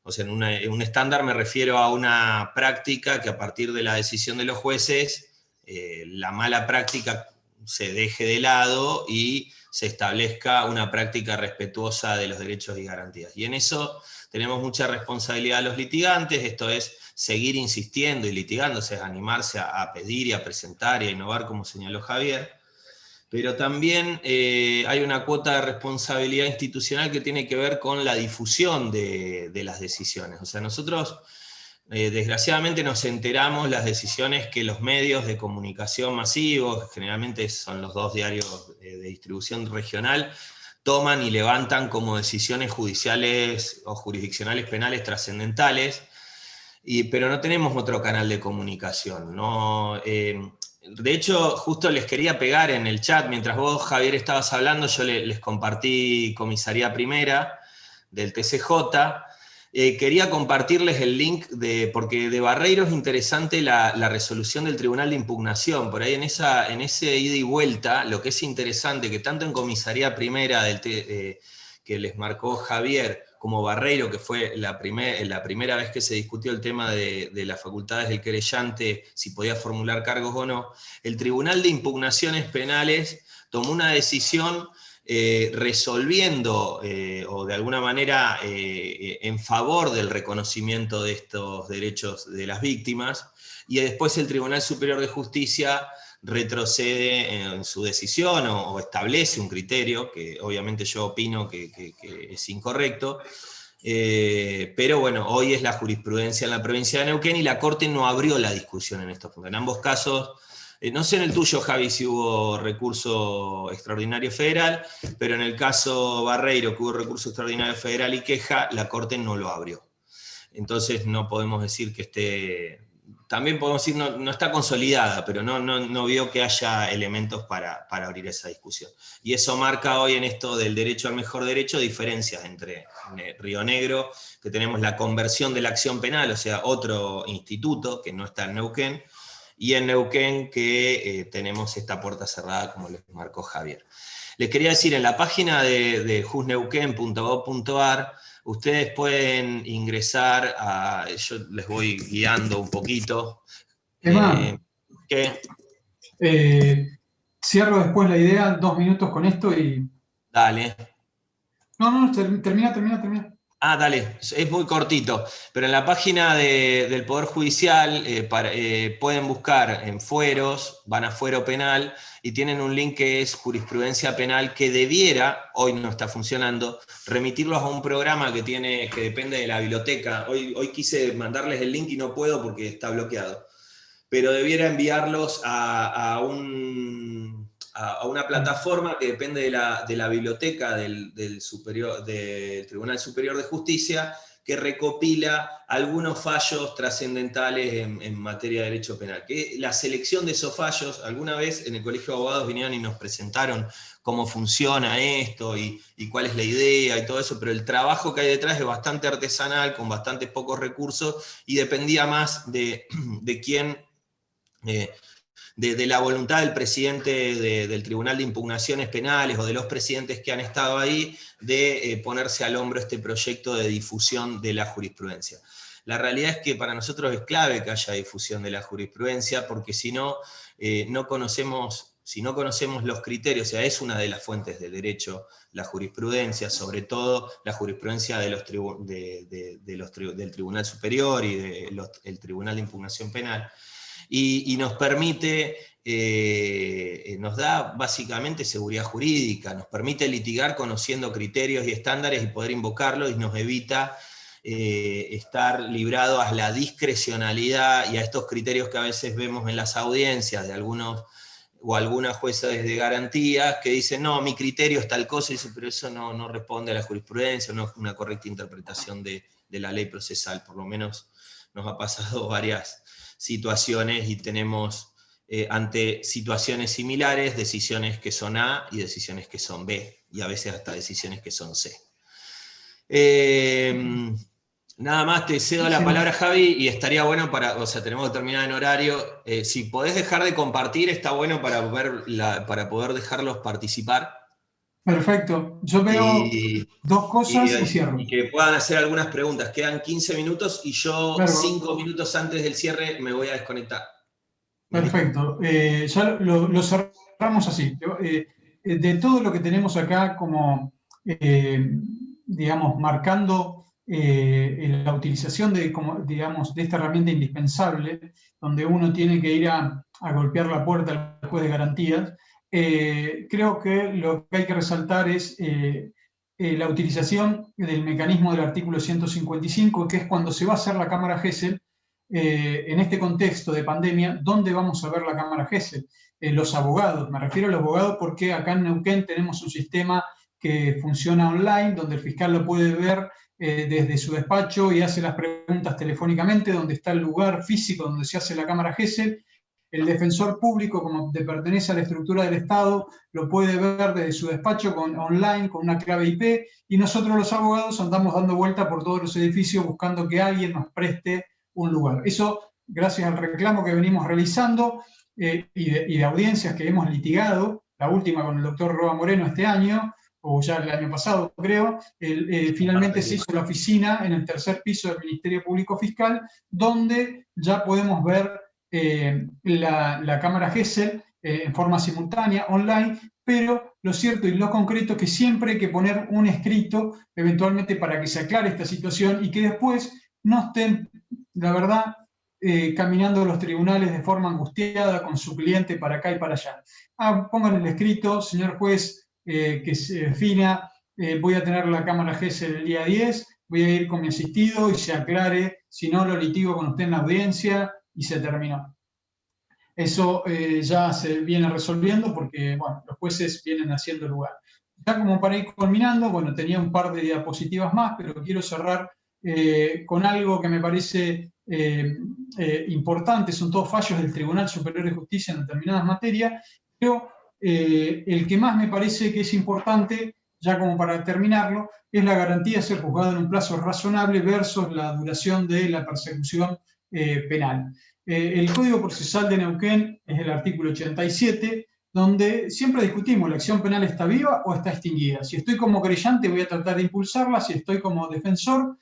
[SPEAKER 1] O sea, en un estándar me refiero a una práctica que a partir de la decisión de los jueces, la mala práctica se deje de lado y se establezca una práctica respetuosa de los derechos y garantías. Y en eso tenemos mucha responsabilidad los litigantes, esto es seguir insistiendo y litigándose, es animarse a pedir y a presentar y a innovar, como señaló Javier. Pero también hay una cuota de responsabilidad institucional que tiene que ver con la difusión de las decisiones. O sea, nosotros desgraciadamente nos enteramos las decisiones que los medios de comunicación masivos, generalmente son los 2 diarios de distribución regional, toman y levantan como decisiones judiciales o jurisdiccionales penales trascendentales, pero no tenemos otro canal de comunicación, ¿no? De hecho, justo les quería pegar en el chat, mientras vos, Javier, estabas hablando, yo les compartí Comisaría Primera del TCJ. Quería compartirles el link, porque de Barreiro es interesante la resolución del Tribunal de Impugnación. Por ahí en ese ida y vuelta, lo que es interesante, que tanto en Comisaría Primera que les marcó Javier, como Barreiro, que fue la primera vez que se discutió el tema de las facultades del querellante, si podía formular cargos o no, el Tribunal de Impugnaciones Penales tomó una decisión resolviendo, o de alguna manera en favor del reconocimiento de estos derechos de las víctimas, y después el Tribunal Superior de Justicia retrocede en su decisión o establece un criterio, que obviamente yo opino que es incorrecto, pero bueno, hoy es la jurisprudencia en la provincia de Neuquén y la Corte no abrió la discusión en estos puntos. En ambos casos, no sé en el tuyo, Javi, si hubo recurso extraordinario federal, pero en el caso Barreiro, que hubo recurso extraordinario federal y queja, la Corte no lo abrió. Entonces no podemos decir que esté... También podemos decir no está consolidada, pero no veo que haya elementos para abrir esa discusión. Y eso marca hoy en esto del derecho al mejor derecho diferencias entre Río Negro, que tenemos la conversión de la acción penal, o sea, otro instituto que no está en Neuquén, y en Neuquén que tenemos esta puerta cerrada, como les marcó Javier. Les quería decir, en la página de jusneuquen.gov.ar, ustedes pueden ingresar yo les voy guiando un poquito.
[SPEAKER 2] ¿Qué? Cierro después la idea, 2 minutos con esto y...
[SPEAKER 1] Dale.
[SPEAKER 2] No, termina.
[SPEAKER 1] Ah, dale, es muy cortito, pero en la página del Poder Judicial pueden buscar en fueros, van a fuero penal y tienen un link que es jurisprudencia penal que debiera, hoy no está funcionando, remitirlos a un programa que depende de la biblioteca. Hoy quise mandarles el link y no puedo porque está bloqueado, pero debiera enviarlos a a una plataforma que depende de la biblioteca del Tribunal Superior de Justicia, que recopila algunos fallos trascendentales en materia de derecho penal. Que la selección de esos fallos, alguna vez en el Colegio de Abogados vinieron y nos presentaron cómo funciona esto y cuál es la idea y todo eso, pero el trabajo que hay detrás es bastante artesanal, con bastante pocos recursos, y dependía más de quién... de la voluntad del presidente del Tribunal de Impugnaciones Penales o de los presidentes que han estado ahí de ponerse al hombro este proyecto de difusión de la jurisprudencia. La realidad es que para nosotros es clave que haya difusión de la jurisprudencia, porque si no conocemos los criterios, o sea, es una de las fuentes del derecho, la jurisprudencia, sobre todo la jurisprudencia del Tribunal Superior y del Tribunal de Impugnación Penal, y nos permite, nos da básicamente seguridad jurídica, nos permite litigar conociendo criterios y estándares y poder invocarlos, y nos evita estar librado a la discrecionalidad y a estos criterios que a veces vemos en las audiencias de algunos o algunas jueces de garantía que dicen, no, mi criterio es tal cosa, y dice, pero eso no responde a la jurisprudencia, no es una correcta interpretación de la ley procesal. Por lo menos nos ha pasado varias situaciones y tenemos ante situaciones similares decisiones que son A y decisiones que son B, y a veces hasta decisiones que son C. Nada más, te cedo la palabra, Javi, y estaría bueno tenemos que terminar en horario. Si podés dejar de compartir, está bueno para poder dejarlos participar.
[SPEAKER 2] Perfecto. Yo veo dos cosas y cierro.
[SPEAKER 1] Y que puedan hacer algunas preguntas. Quedan 15 minutos y yo 5 minutos antes del cierre me voy a desconectar.
[SPEAKER 2] Perfecto. Ya lo cerramos así. De todo lo que tenemos acá como, digamos, marcando la utilización de esta herramienta indispensable, donde uno tiene que ir a golpear la puerta al juez de garantías, creo que lo que hay que resaltar es la utilización del mecanismo del artículo 155, que es cuando se va a hacer la cámara Gesell. En este contexto de pandemia, ¿dónde vamos a ver la cámara Gesell? Los abogados, me refiero a los abogados porque acá en Neuquén tenemos un sistema que funciona online, donde el fiscal lo puede ver desde su despacho y hace las preguntas telefónicamente, donde está el lugar físico donde se hace la cámara Gesell. El defensor público, como pertenece a la estructura del Estado, lo puede ver desde su despacho online con una clave IP, y nosotros los abogados andamos dando vuelta por todos los edificios buscando que alguien nos preste un lugar. Eso, gracias al reclamo que venimos realizando y de audiencias que hemos litigado, la última con el doctor Roa Moreno este año, o ya el año pasado creo, finalmente se hizo la oficina en el 3er piso del Ministerio Público Fiscal, donde ya podemos ver la cámara Gesell en forma simultánea, online, pero lo cierto y lo concreto es que siempre hay que poner un escrito, eventualmente, para que se aclare esta situación y que después no estén, la verdad, caminando los tribunales de forma angustiada con su cliente para acá y para allá. Pongan el escrito, señor juez, que se defina, voy a tener la cámara Gesell el día 10, voy a ir con mi asistido y se aclare, si no lo litigo con usted en la audiencia, y se terminó. Eso ya se viene resolviendo porque, bueno, los jueces vienen haciendo lugar. Ya como para ir culminando, bueno, tenía un par de diapositivas más, pero quiero cerrar con algo que me parece importante. Son todos fallos del Tribunal Superior de Justicia en determinadas materias, pero el que más me parece que es importante, ya como para terminarlo, es la garantía de ser juzgado en un plazo razonable versus la duración de la persecución penal. El Código Procesal de Neuquén es el artículo 87, donde siempre discutimos, ¿la acción penal está viva o está extinguida? Si estoy como querellante voy a tratar de impulsarla, si estoy como defensor,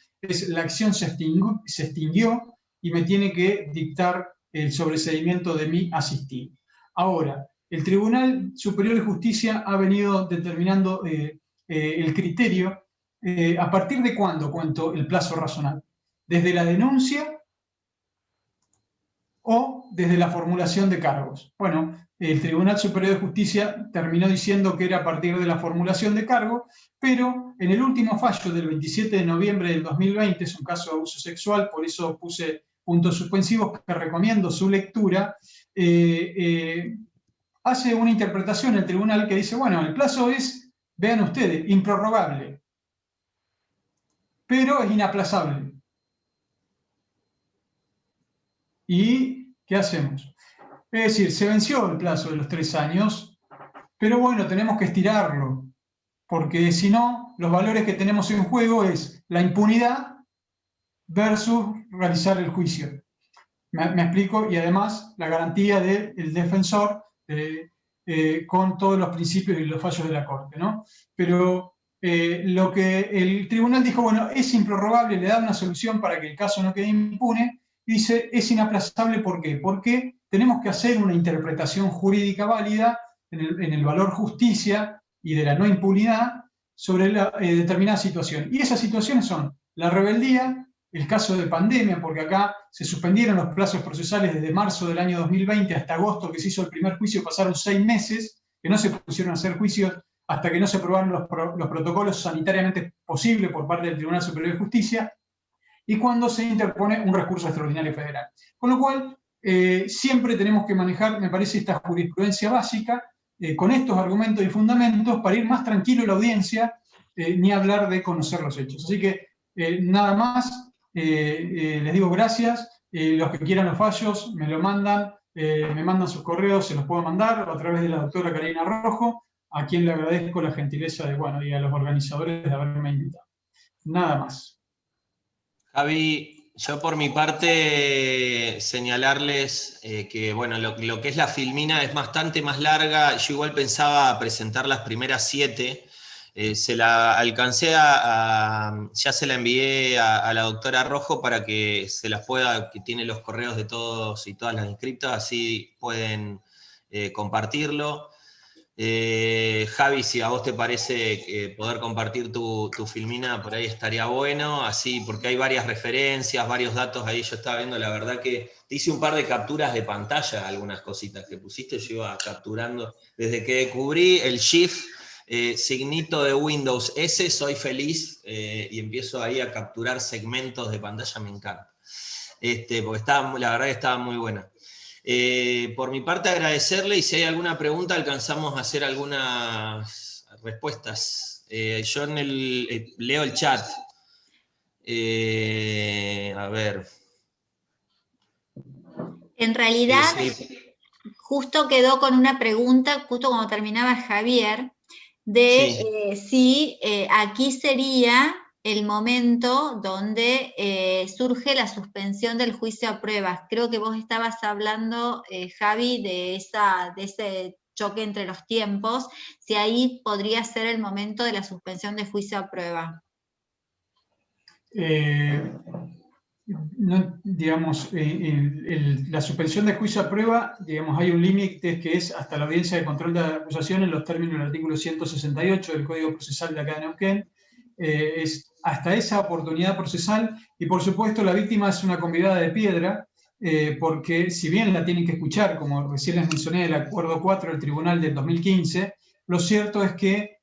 [SPEAKER 2] la acción se extinguió y me tiene que dictar el sobreseimiento de mi asistido. Ahora, el Tribunal Superior de Justicia ha venido determinando el criterio. ¿A partir de cuándo cuento el plazo razonable? ¿Desde la denuncia o desde la formulación de cargos? Bueno, el Tribunal Superior de Justicia terminó diciendo que era a partir de la formulación de cargos, pero en el último fallo del 27 de noviembre del 2020, es un caso de abuso sexual, por eso puse puntos suspensivos que recomiendo su lectura, hace una interpretación el tribunal que dice, bueno, el plazo es, vean ustedes, improrrogable, pero es inaplazable. ¿Y qué hacemos? Es decir, se venció el plazo de los 3 años, pero bueno, tenemos que estirarlo, porque si no, los valores que tenemos en juego es la impunidad versus realizar el juicio. Me explico, y además la garantía del defensor con todos los principios y los fallos de la Corte, ¿no? Pero lo que el tribunal dijo, bueno, es improrrogable, le da una solución para que el caso no quede impune, dice, es inaplazable, ¿por qué? Porque tenemos que hacer una interpretación jurídica válida en el valor justicia y de la no impunidad sobre la determinada situación. Y esas situaciones son la rebeldía, el caso de pandemia, porque acá se suspendieron los plazos procesales desde marzo del año 2020 hasta agosto que se hizo el primer juicio, pasaron 6 meses que no se pusieron a hacer juicios hasta que no se aprobaron los protocolos sanitariamente posibles por parte del Tribunal Superior de Justicia, y cuando se interpone un recurso extraordinario federal. Con lo cual, siempre tenemos que manejar, me parece, esta jurisprudencia básica, con estos argumentos y fundamentos, para ir más tranquilo la audiencia, ni hablar de conocer los hechos. Así que, nada más, les digo gracias. Los que quieran los fallos me lo mandan, me mandan sus correos, se los puedo mandar a través de la doctora Karina Rojo, a quien le agradezco la gentileza de, bueno, y a los organizadores de haberme invitado. Nada más.
[SPEAKER 1] Javi, yo por mi parte señalarles que bueno, lo que es la filmina es bastante más larga. Yo igual pensaba presentar las primeras 7. Se la alcancé ya se la envié a la doctora Rojo para que se las pueda, que tiene los correos de todos y todas las inscritas, así pueden compartirlo. Javi, si a vos te parece poder compartir tu filmina, por ahí estaría bueno, así, porque hay varias referencias, varios datos ahí. Yo estaba viendo, la verdad que te hice un par de capturas de pantalla, algunas cositas que pusiste, yo iba capturando. Desde que descubrí el Shift, signito de Windows S, soy feliz, y empiezo ahí a capturar segmentos de pantalla, me encanta. Porque la verdad que estaba muy buena. Por mi parte agradecerle, y si hay alguna pregunta alcanzamos a hacer algunas respuestas. Yo leo el chat. A ver.
[SPEAKER 3] En realidad,
[SPEAKER 1] sí.
[SPEAKER 3] Justo quedó con una pregunta, justo cuando terminaba Javier, de si aquí sería el momento donde surge la suspensión del juicio a pruebas. Creo que vos estabas hablando, Javi, de ese choque entre los tiempos, si ahí podría ser el momento de la suspensión de juicio a prueba.
[SPEAKER 2] No, digamos, la suspensión de juicio a prueba, digamos, hay un límite que es hasta la audiencia de control de acusación en los términos del artículo 168 del Código Procesal de acá de Neuquén. Es hasta esa oportunidad procesal, y por supuesto la víctima es una convidada de piedra, porque si bien la tienen que escuchar, como recién les mencioné, el acuerdo 4 del Tribunal del 2015, lo cierto es que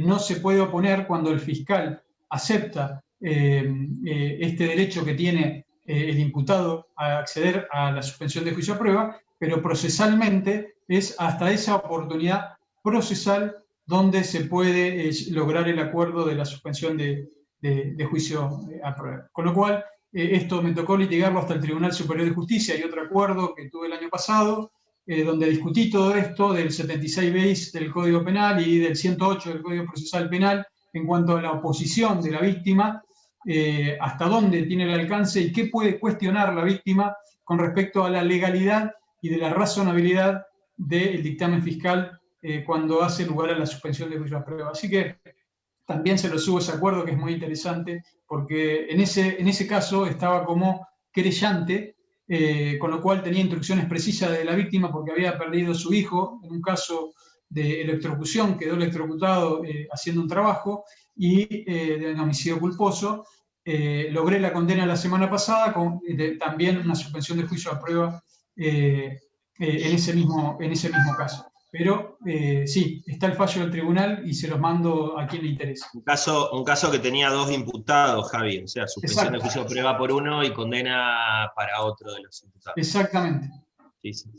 [SPEAKER 2] no se puede oponer cuando el fiscal acepta este derecho que tiene el imputado a acceder a la suspensión de juicio a prueba, pero procesalmente es hasta esa oportunidad procesal donde se puede lograr el acuerdo de la suspensión de juicio a prueba. Con lo cual, esto me tocó litigarlo hasta el Tribunal Superior de Justicia. Hay otro acuerdo que tuve el año pasado, donde discutí todo esto del 76 bis del Código Penal y del 108 del Código Procesal Penal en cuanto a la oposición de la víctima, hasta dónde tiene el alcance y qué puede cuestionar la víctima con respecto a la legalidad y de la razonabilidad del dictamen fiscal cuando hace lugar a la suspensión de juicio a prueba. Así que también se lo subo ese acuerdo, que es muy interesante, porque en ese caso estaba como querellante, con lo cual tenía instrucciones precisas de la víctima porque había perdido su hijo en un caso de electrocución, quedó electrocutado haciendo un trabajo, y de un homicidio culposo. Logré la condena la semana pasada con también una suspensión de juicio a prueba en ese mismo caso. Pero sí, está el fallo del tribunal y se los mando a quien le interese.
[SPEAKER 1] Un caso que tenía 2 imputados, Javi, o sea, suspensión de juicio a prueba por uno y condena para otro de los imputados.
[SPEAKER 2] Exactamente.
[SPEAKER 1] Sí, sí.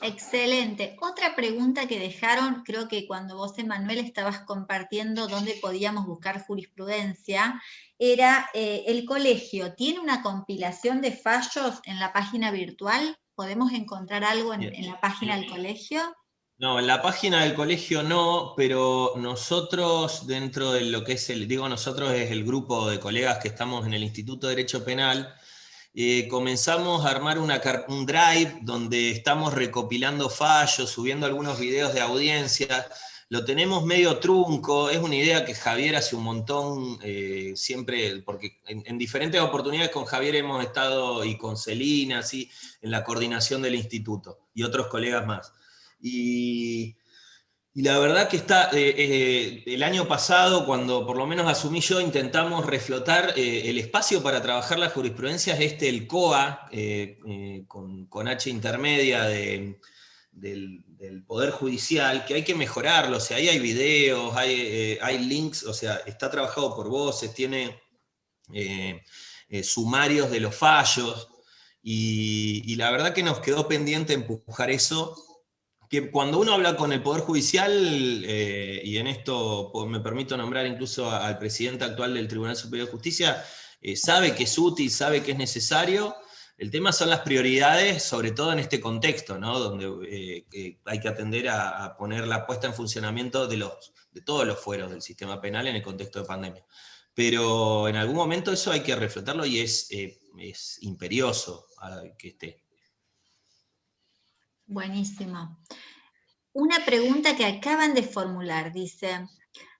[SPEAKER 3] Excelente. Otra pregunta que dejaron, creo que cuando vos, Emanuel, estabas compartiendo dónde podíamos buscar jurisprudencia, era el colegio. ¿Tiene una compilación de fallos en la página virtual? ¿Podemos encontrar algo en la página del colegio?
[SPEAKER 1] No, en la página del colegio no, pero nosotros dentro de lo que es nosotros es el grupo de colegas que estamos en el Instituto de Derecho Penal, comenzamos a armar un drive donde estamos recopilando fallos, subiendo algunos videos de audiencia. Lo tenemos medio trunco, es una idea que Javier hace un montón, siempre, porque en diferentes oportunidades con Javier hemos estado, y con Celina, así, en la coordinación del instituto, y otros colegas más. Y la verdad que el año pasado, cuando por lo menos asumí yo, intentamos reflotar el espacio para trabajar la jurisprudencia, es el COA, con H intermedia del Poder Judicial, que hay que mejorarlo, o sea, ahí hay videos, hay links, o sea, está trabajado por voces, tiene sumarios de los fallos, y la verdad que nos quedó pendiente empujar eso, que cuando uno habla con el Poder Judicial, y en esto me permito nombrar incluso al presidente actual del Tribunal Superior de Justicia, sabe que es útil, sabe que es necesario. El tema son las prioridades, sobre todo en este contexto, ¿no? Donde hay que atender a poner la puesta en funcionamiento de todos los fueros del sistema penal en el contexto de pandemia. Pero en algún momento eso hay que reflotarlo y es imperioso que esté.
[SPEAKER 3] Buenísimo. Una pregunta que acaban de formular, dice,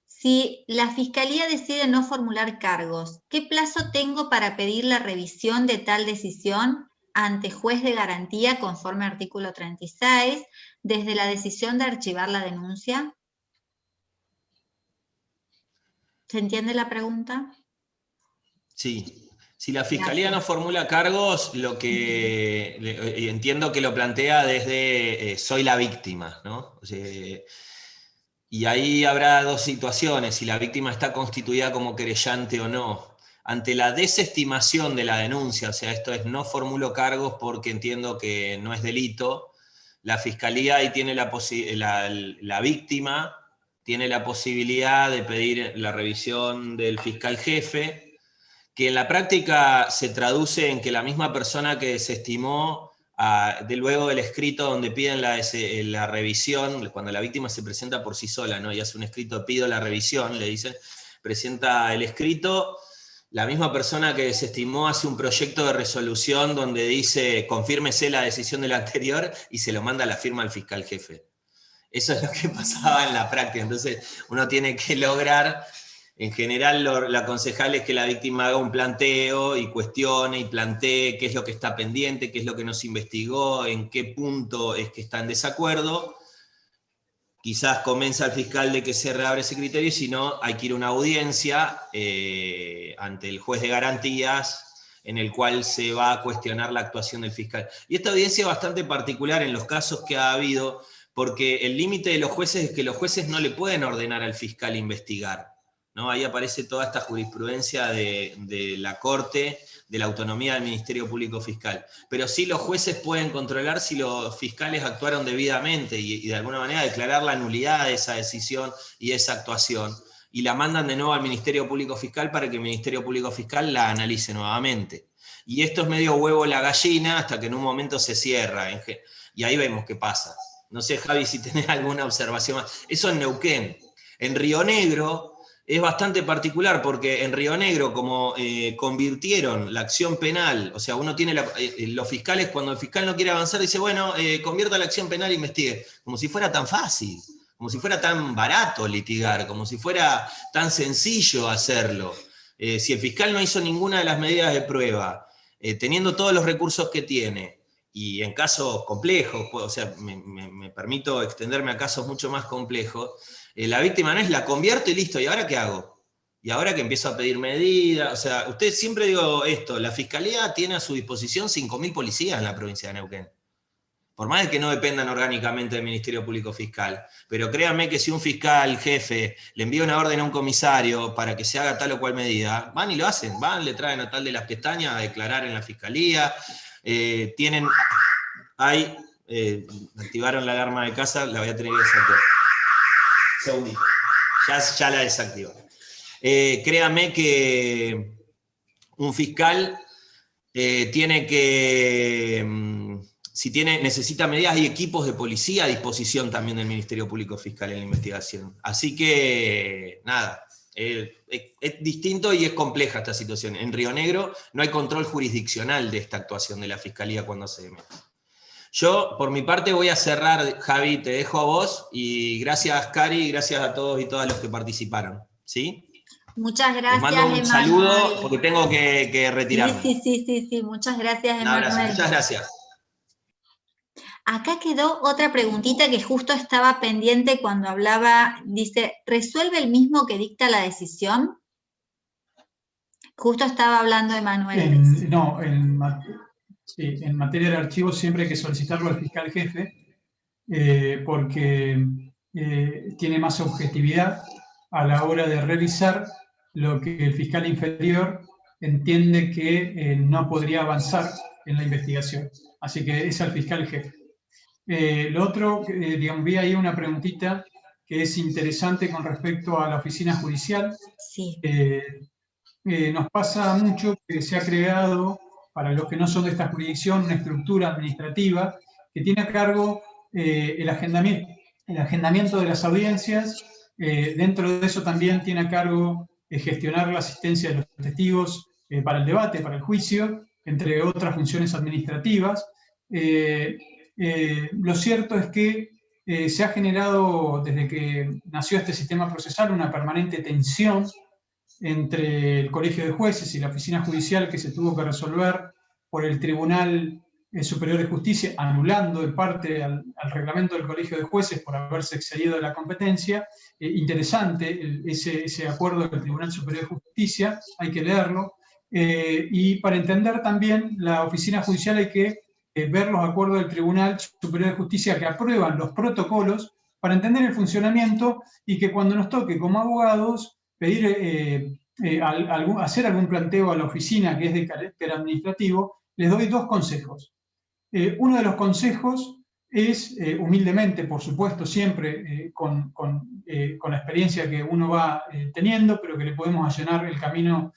[SPEAKER 3] si la Fiscalía decide no formular cargos, ¿qué plazo tengo para pedir la revisión de tal decisión ante juez de garantía conforme artículo 36, desde la decisión de archivar la denuncia? ¿Se entiende la pregunta?
[SPEAKER 1] Sí. Si la Fiscalía no formula cargos, entiendo que lo plantea desde soy la víctima, ¿no? O sea, y ahí habrá dos situaciones, si la víctima está constituida como querellante o no. Ante la desestimación de la denuncia, o sea, esto es no formulo cargos porque entiendo que no es delito, la Fiscalía ahí tiene la víctima tiene la posibilidad de pedir la revisión del fiscal jefe, que en la práctica se traduce en que la misma persona que desestimó, de luego del escrito donde piden la revisión, cuando la víctima se presenta por sí sola, ¿no? Y hace un escrito, pido la revisión, le dicen, presenta el escrito, la misma persona que desestimó hace un proyecto de resolución donde dice, confírmese la decisión del anterior, y se lo manda a la firma al fiscal jefe. Eso es lo que pasaba en la práctica, entonces uno tiene que lograr. En general, lo aconsejable es que la víctima haga un planteo y cuestione y plantee qué es lo que está pendiente, qué es lo que no se investigó, en qué punto es que está en desacuerdo. Quizás convenza al fiscal de que se reabre ese criterio, y si no, hay que ir a una audiencia ante el juez de garantías, en el cual se va a cuestionar la actuación del fiscal. Y esta audiencia es bastante particular en los casos que ha habido, porque el límite de los jueces es que los jueces no le pueden ordenar al fiscal investigar, ¿no? Ahí aparece toda esta jurisprudencia de la Corte, de la autonomía del Ministerio Público Fiscal. Pero sí los jueces pueden controlar si los fiscales actuaron debidamente y de alguna manera declarar la nulidad de esa decisión y esa actuación. Y la mandan de nuevo al Ministerio Público Fiscal para que el Ministerio Público Fiscal la analice nuevamente. Y esto es medio huevo la gallina hasta que en un momento se cierra. Y ahí vemos qué pasa. No sé, Javi, si tenés alguna observación más. Eso en Neuquén. En Río Negro es bastante particular porque en Río Negro, como convirtieron la acción penal, o sea, uno tiene los fiscales, cuando el fiscal no quiere avanzar, dice, bueno, convierta la acción penal e investigue. Como si fuera tan fácil, como si fuera tan barato litigar, como si fuera tan sencillo hacerlo. Si el fiscal no hizo ninguna de las medidas de prueba, teniendo todos los recursos que tiene, y en casos complejos, o sea, me permito extenderme a casos mucho más complejos, la víctima no es la convierto y listo, ¿y ahora qué hago? Y ahora que empiezo a pedir medidas, o sea, usted siempre digo esto, la Fiscalía tiene a su disposición 5.000 policías en la provincia de Neuquén. Por más de que no dependan orgánicamente del Ministerio Público Fiscal. Pero créanme que si un fiscal jefe le envía una orden a un comisario para que se haga tal o cual medida, van y lo hacen, van, le traen a tal de las pestañas a declarar en la Fiscalía, hay activaron la alarma de casa, la voy a tener que desactivar. Segundito. Ya la desactivo. Créame que un fiscal tiene que, necesita medidas y equipos de policía a disposición también del Ministerio Público Fiscal en la investigación. Así que, nada, es distinto y es compleja esta situación. En Río Negro no hay control jurisdiccional de esta actuación de la Fiscalía cuando se mete. Yo, por mi parte, voy a cerrar, Javi, te dejo a vos, y gracias, Cari, y gracias a todos y todas los que participaron, ¿sí?
[SPEAKER 3] Muchas gracias,
[SPEAKER 1] Les mando un
[SPEAKER 3] Emanuel.
[SPEAKER 1] saludo, porque tengo que retirarme.
[SPEAKER 3] Sí, muchas gracias,
[SPEAKER 1] Un
[SPEAKER 3] Emanuel.
[SPEAKER 1] abrazo, muchas gracias.
[SPEAKER 3] Acá quedó otra preguntita que justo estaba pendiente cuando hablaba, dice, ¿resuelve el mismo que dicta la decisión? Justo estaba hablando Emanuel.
[SPEAKER 2] No, en materia de archivos siempre hay que solicitarlo al fiscal jefe, porque tiene más objetividad a la hora de revisar lo que el fiscal inferior entiende que no podría avanzar en la investigación. Así que es al fiscal jefe. Lo otro, digamos, vi ahí una preguntita que es interesante con respecto a la oficina judicial.
[SPEAKER 3] Sí.
[SPEAKER 2] Nos pasa mucho que se ha creado, para los que no son de esta jurisdicción, una estructura administrativa que tiene a cargo el agendamiento de las audiencias. Dentro de eso también tiene a cargo gestionar la asistencia de los testigos para el debate, para el juicio, entre otras funciones administrativas. Lo cierto es que se ha generado, desde que nació este sistema procesal, una permanente tensión entre el Colegio de Jueces y la Oficina Judicial, que se tuvo que resolver por el Tribunal Superior de Justicia, anulando en parte al reglamento del Colegio de Jueces por haberse excedido de la competencia. Interesante ese acuerdo del Tribunal Superior de Justicia, hay que leerlo. Y para entender también la Oficina Judicial hay que ver los acuerdos del Tribunal Superior de Justicia que aprueban los protocolos para entender el funcionamiento, y que cuando nos toque como abogados pedir, hacer algún planteo a la oficina que es de carácter administrativo, les doy dos consejos. Uno de los consejos es, humildemente, por supuesto, siempre con la experiencia que uno va teniendo, pero que le podemos allanar el camino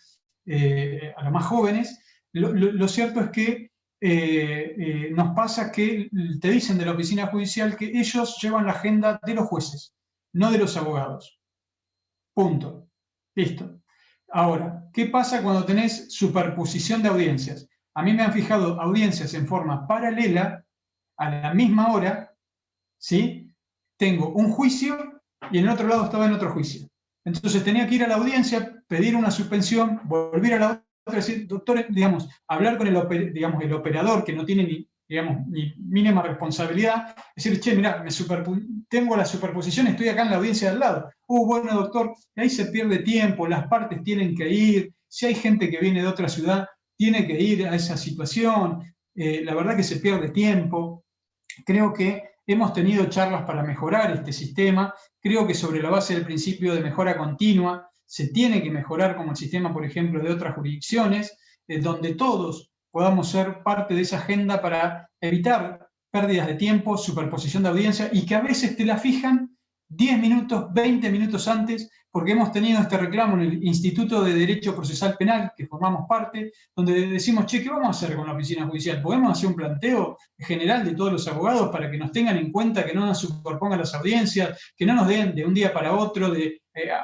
[SPEAKER 2] a los más jóvenes. Lo cierto es que nos pasa que te dicen de la oficina judicial que ellos llevan la agenda de los jueces, no de los abogados. Punto. Listo. Ahora, ¿qué pasa cuando tenés superposición de audiencias? A mí me han fijado audiencias en forma paralela a la misma hora, ¿sí? Tengo un juicio y en el otro lado estaba en otro juicio. Entonces tenía que ir a la audiencia, pedir una suspensión, volver a la otra, decir, doctor, digamos, hablar con el operador que no tiene ni mínima responsabilidad, decir, che, mirá, tengo la superposición, estoy acá en la audiencia de al lado. Bueno, doctor, ahí se pierde tiempo, las partes tienen que ir, si hay gente que viene de otra ciudad, tiene que ir a esa situación, la verdad que se pierde tiempo. Creo que hemos tenido charlas para mejorar este sistema, creo que sobre la base del principio de mejora continua, se tiene que mejorar como el sistema, por ejemplo, de otras jurisdicciones, donde todos podamos ser parte de esa agenda para evitar pérdidas de tiempo, superposición de audiencia, y que a veces te la fijan 10 minutos, 20 minutos antes, porque hemos tenido este reclamo en el Instituto de Derecho Procesal Penal, que formamos parte, donde decimos, che, ¿qué vamos a hacer con la oficina judicial? ¿Podemos hacer un planteo general de todos los abogados para que nos tengan en cuenta, que no nos superpongan las audiencias, que no nos den de un día para otro,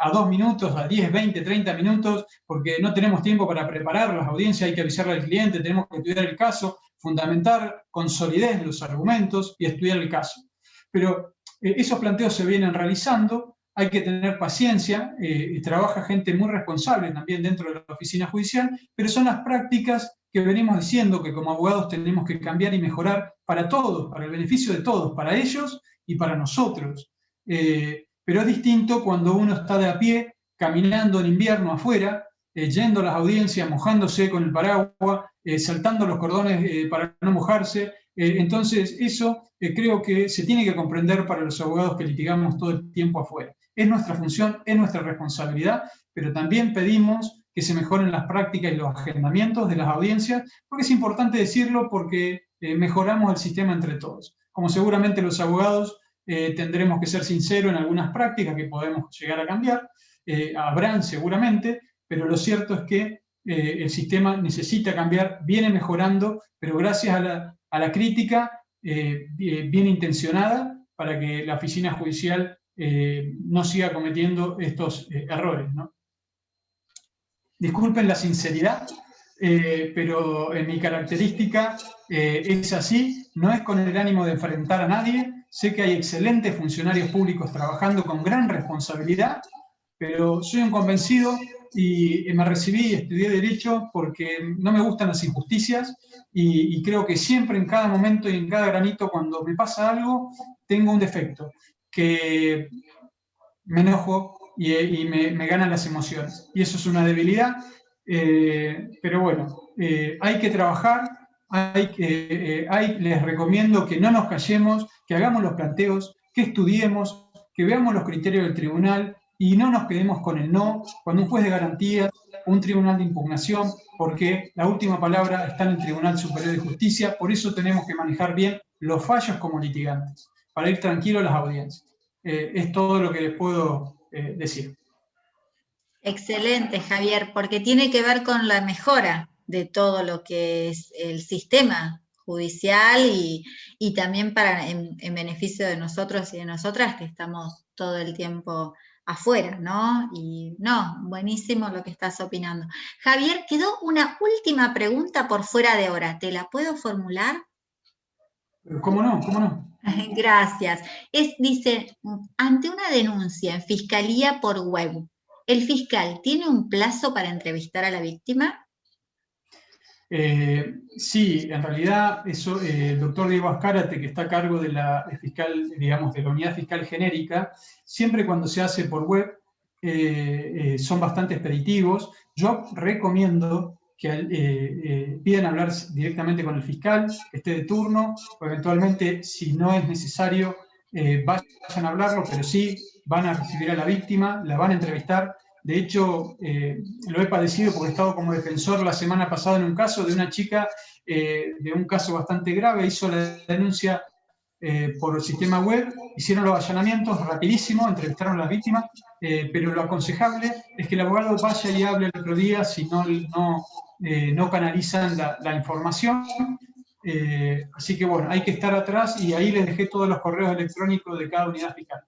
[SPEAKER 2] a 2 minutos, a 10, 20, 30 minutos, porque no tenemos tiempo para preparar las audiencias, hay que avisarle al cliente, tenemos que estudiar el caso, fundamentar con solidez los argumentos y estudiar el caso? Pero esos planteos se vienen realizando, hay que tener paciencia, trabaja gente muy responsable también dentro de la oficina judicial, pero son las prácticas que venimos diciendo que como abogados tenemos que cambiar y mejorar para todos, para el beneficio de todos, para ellos y para nosotros. Pero es distinto cuando uno está de a pie, caminando en invierno afuera, yendo a las audiencias, mojándose con el paraguas, saltando los cordones para no mojarse. Entonces eso creo que se tiene que comprender para los abogados que litigamos todo el tiempo afuera. Es nuestra función, es nuestra responsabilidad, pero también pedimos que se mejoren las prácticas y los agendamientos de las audiencias, porque es importante decirlo, porque mejoramos el sistema entre todos. como seguramente los abogados tendremos que ser sinceros en algunas prácticas que podemos llegar a cambiar, habrán seguramente, pero lo cierto es que el sistema necesita cambiar, viene mejorando, pero gracias a la crítica bien intencionada para que la oficina judicial no siga cometiendo estos errores, ¿no? Disculpen la sinceridad, pero en mi característica es así, no es con el ánimo de enfrentar a nadie. Sé que hay excelentes funcionarios públicos trabajando con gran responsabilidad, pero soy un convencido y me recibí y estudié Derecho porque no me gustan las injusticias y creo que siempre, en cada momento y en cada granito, cuando me pasa algo, tengo un defecto, que me enojo y me ganan las emociones. Y eso es una debilidad, pero bueno, hay que trabajar, les recomiendo que no nos callemos, que hagamos los planteos, que estudiemos, que veamos los criterios del tribunal y no nos quedemos con el no, cuando un juez de garantías, un tribunal de impugnación, porque la última palabra está en el Tribunal Superior de Justicia, por eso tenemos que manejar bien los fallos como litigantes, para ir tranquilos a las audiencias. Es todo lo que les puedo decir.
[SPEAKER 3] Excelente, Javier, porque tiene que ver con la mejora de todo lo que es el sistema judicial y también en beneficio de nosotros y de nosotras que estamos todo el tiempo afuera, ¿no? Y no, buenísimo lo que estás opinando. Javier, quedó una última pregunta por fuera de hora, ¿te la puedo formular?
[SPEAKER 2] ¿Cómo no? ¿Cómo no?
[SPEAKER 3] Gracias. Dice, ante una denuncia en fiscalía por web, ¿el fiscal tiene un plazo para entrevistar a la víctima?
[SPEAKER 2] Sí, en realidad eso, el doctor Diego Azcárate, que está a cargo de la fiscal, digamos, de la unidad fiscal genérica, siempre cuando se hace por web son bastante expeditivos. Yo recomiendo que pidan hablar directamente con el fiscal, que esté de turno, o eventualmente, si no es necesario, vayan a hablarlo, pero sí van a recibir a la víctima, la van a entrevistar. De hecho, lo he padecido porque he estado como defensor la semana pasada en un caso de una chica, de un caso bastante grave, hizo la denuncia por el sistema web, hicieron los allanamientos rapidísimo, entrevistaron a la víctima, pero lo aconsejable es que el abogado vaya y hable el otro día si no canalizan la información. Así que bueno, hay que estar atrás y ahí les dejé todos los correos electrónicos de cada unidad fiscal.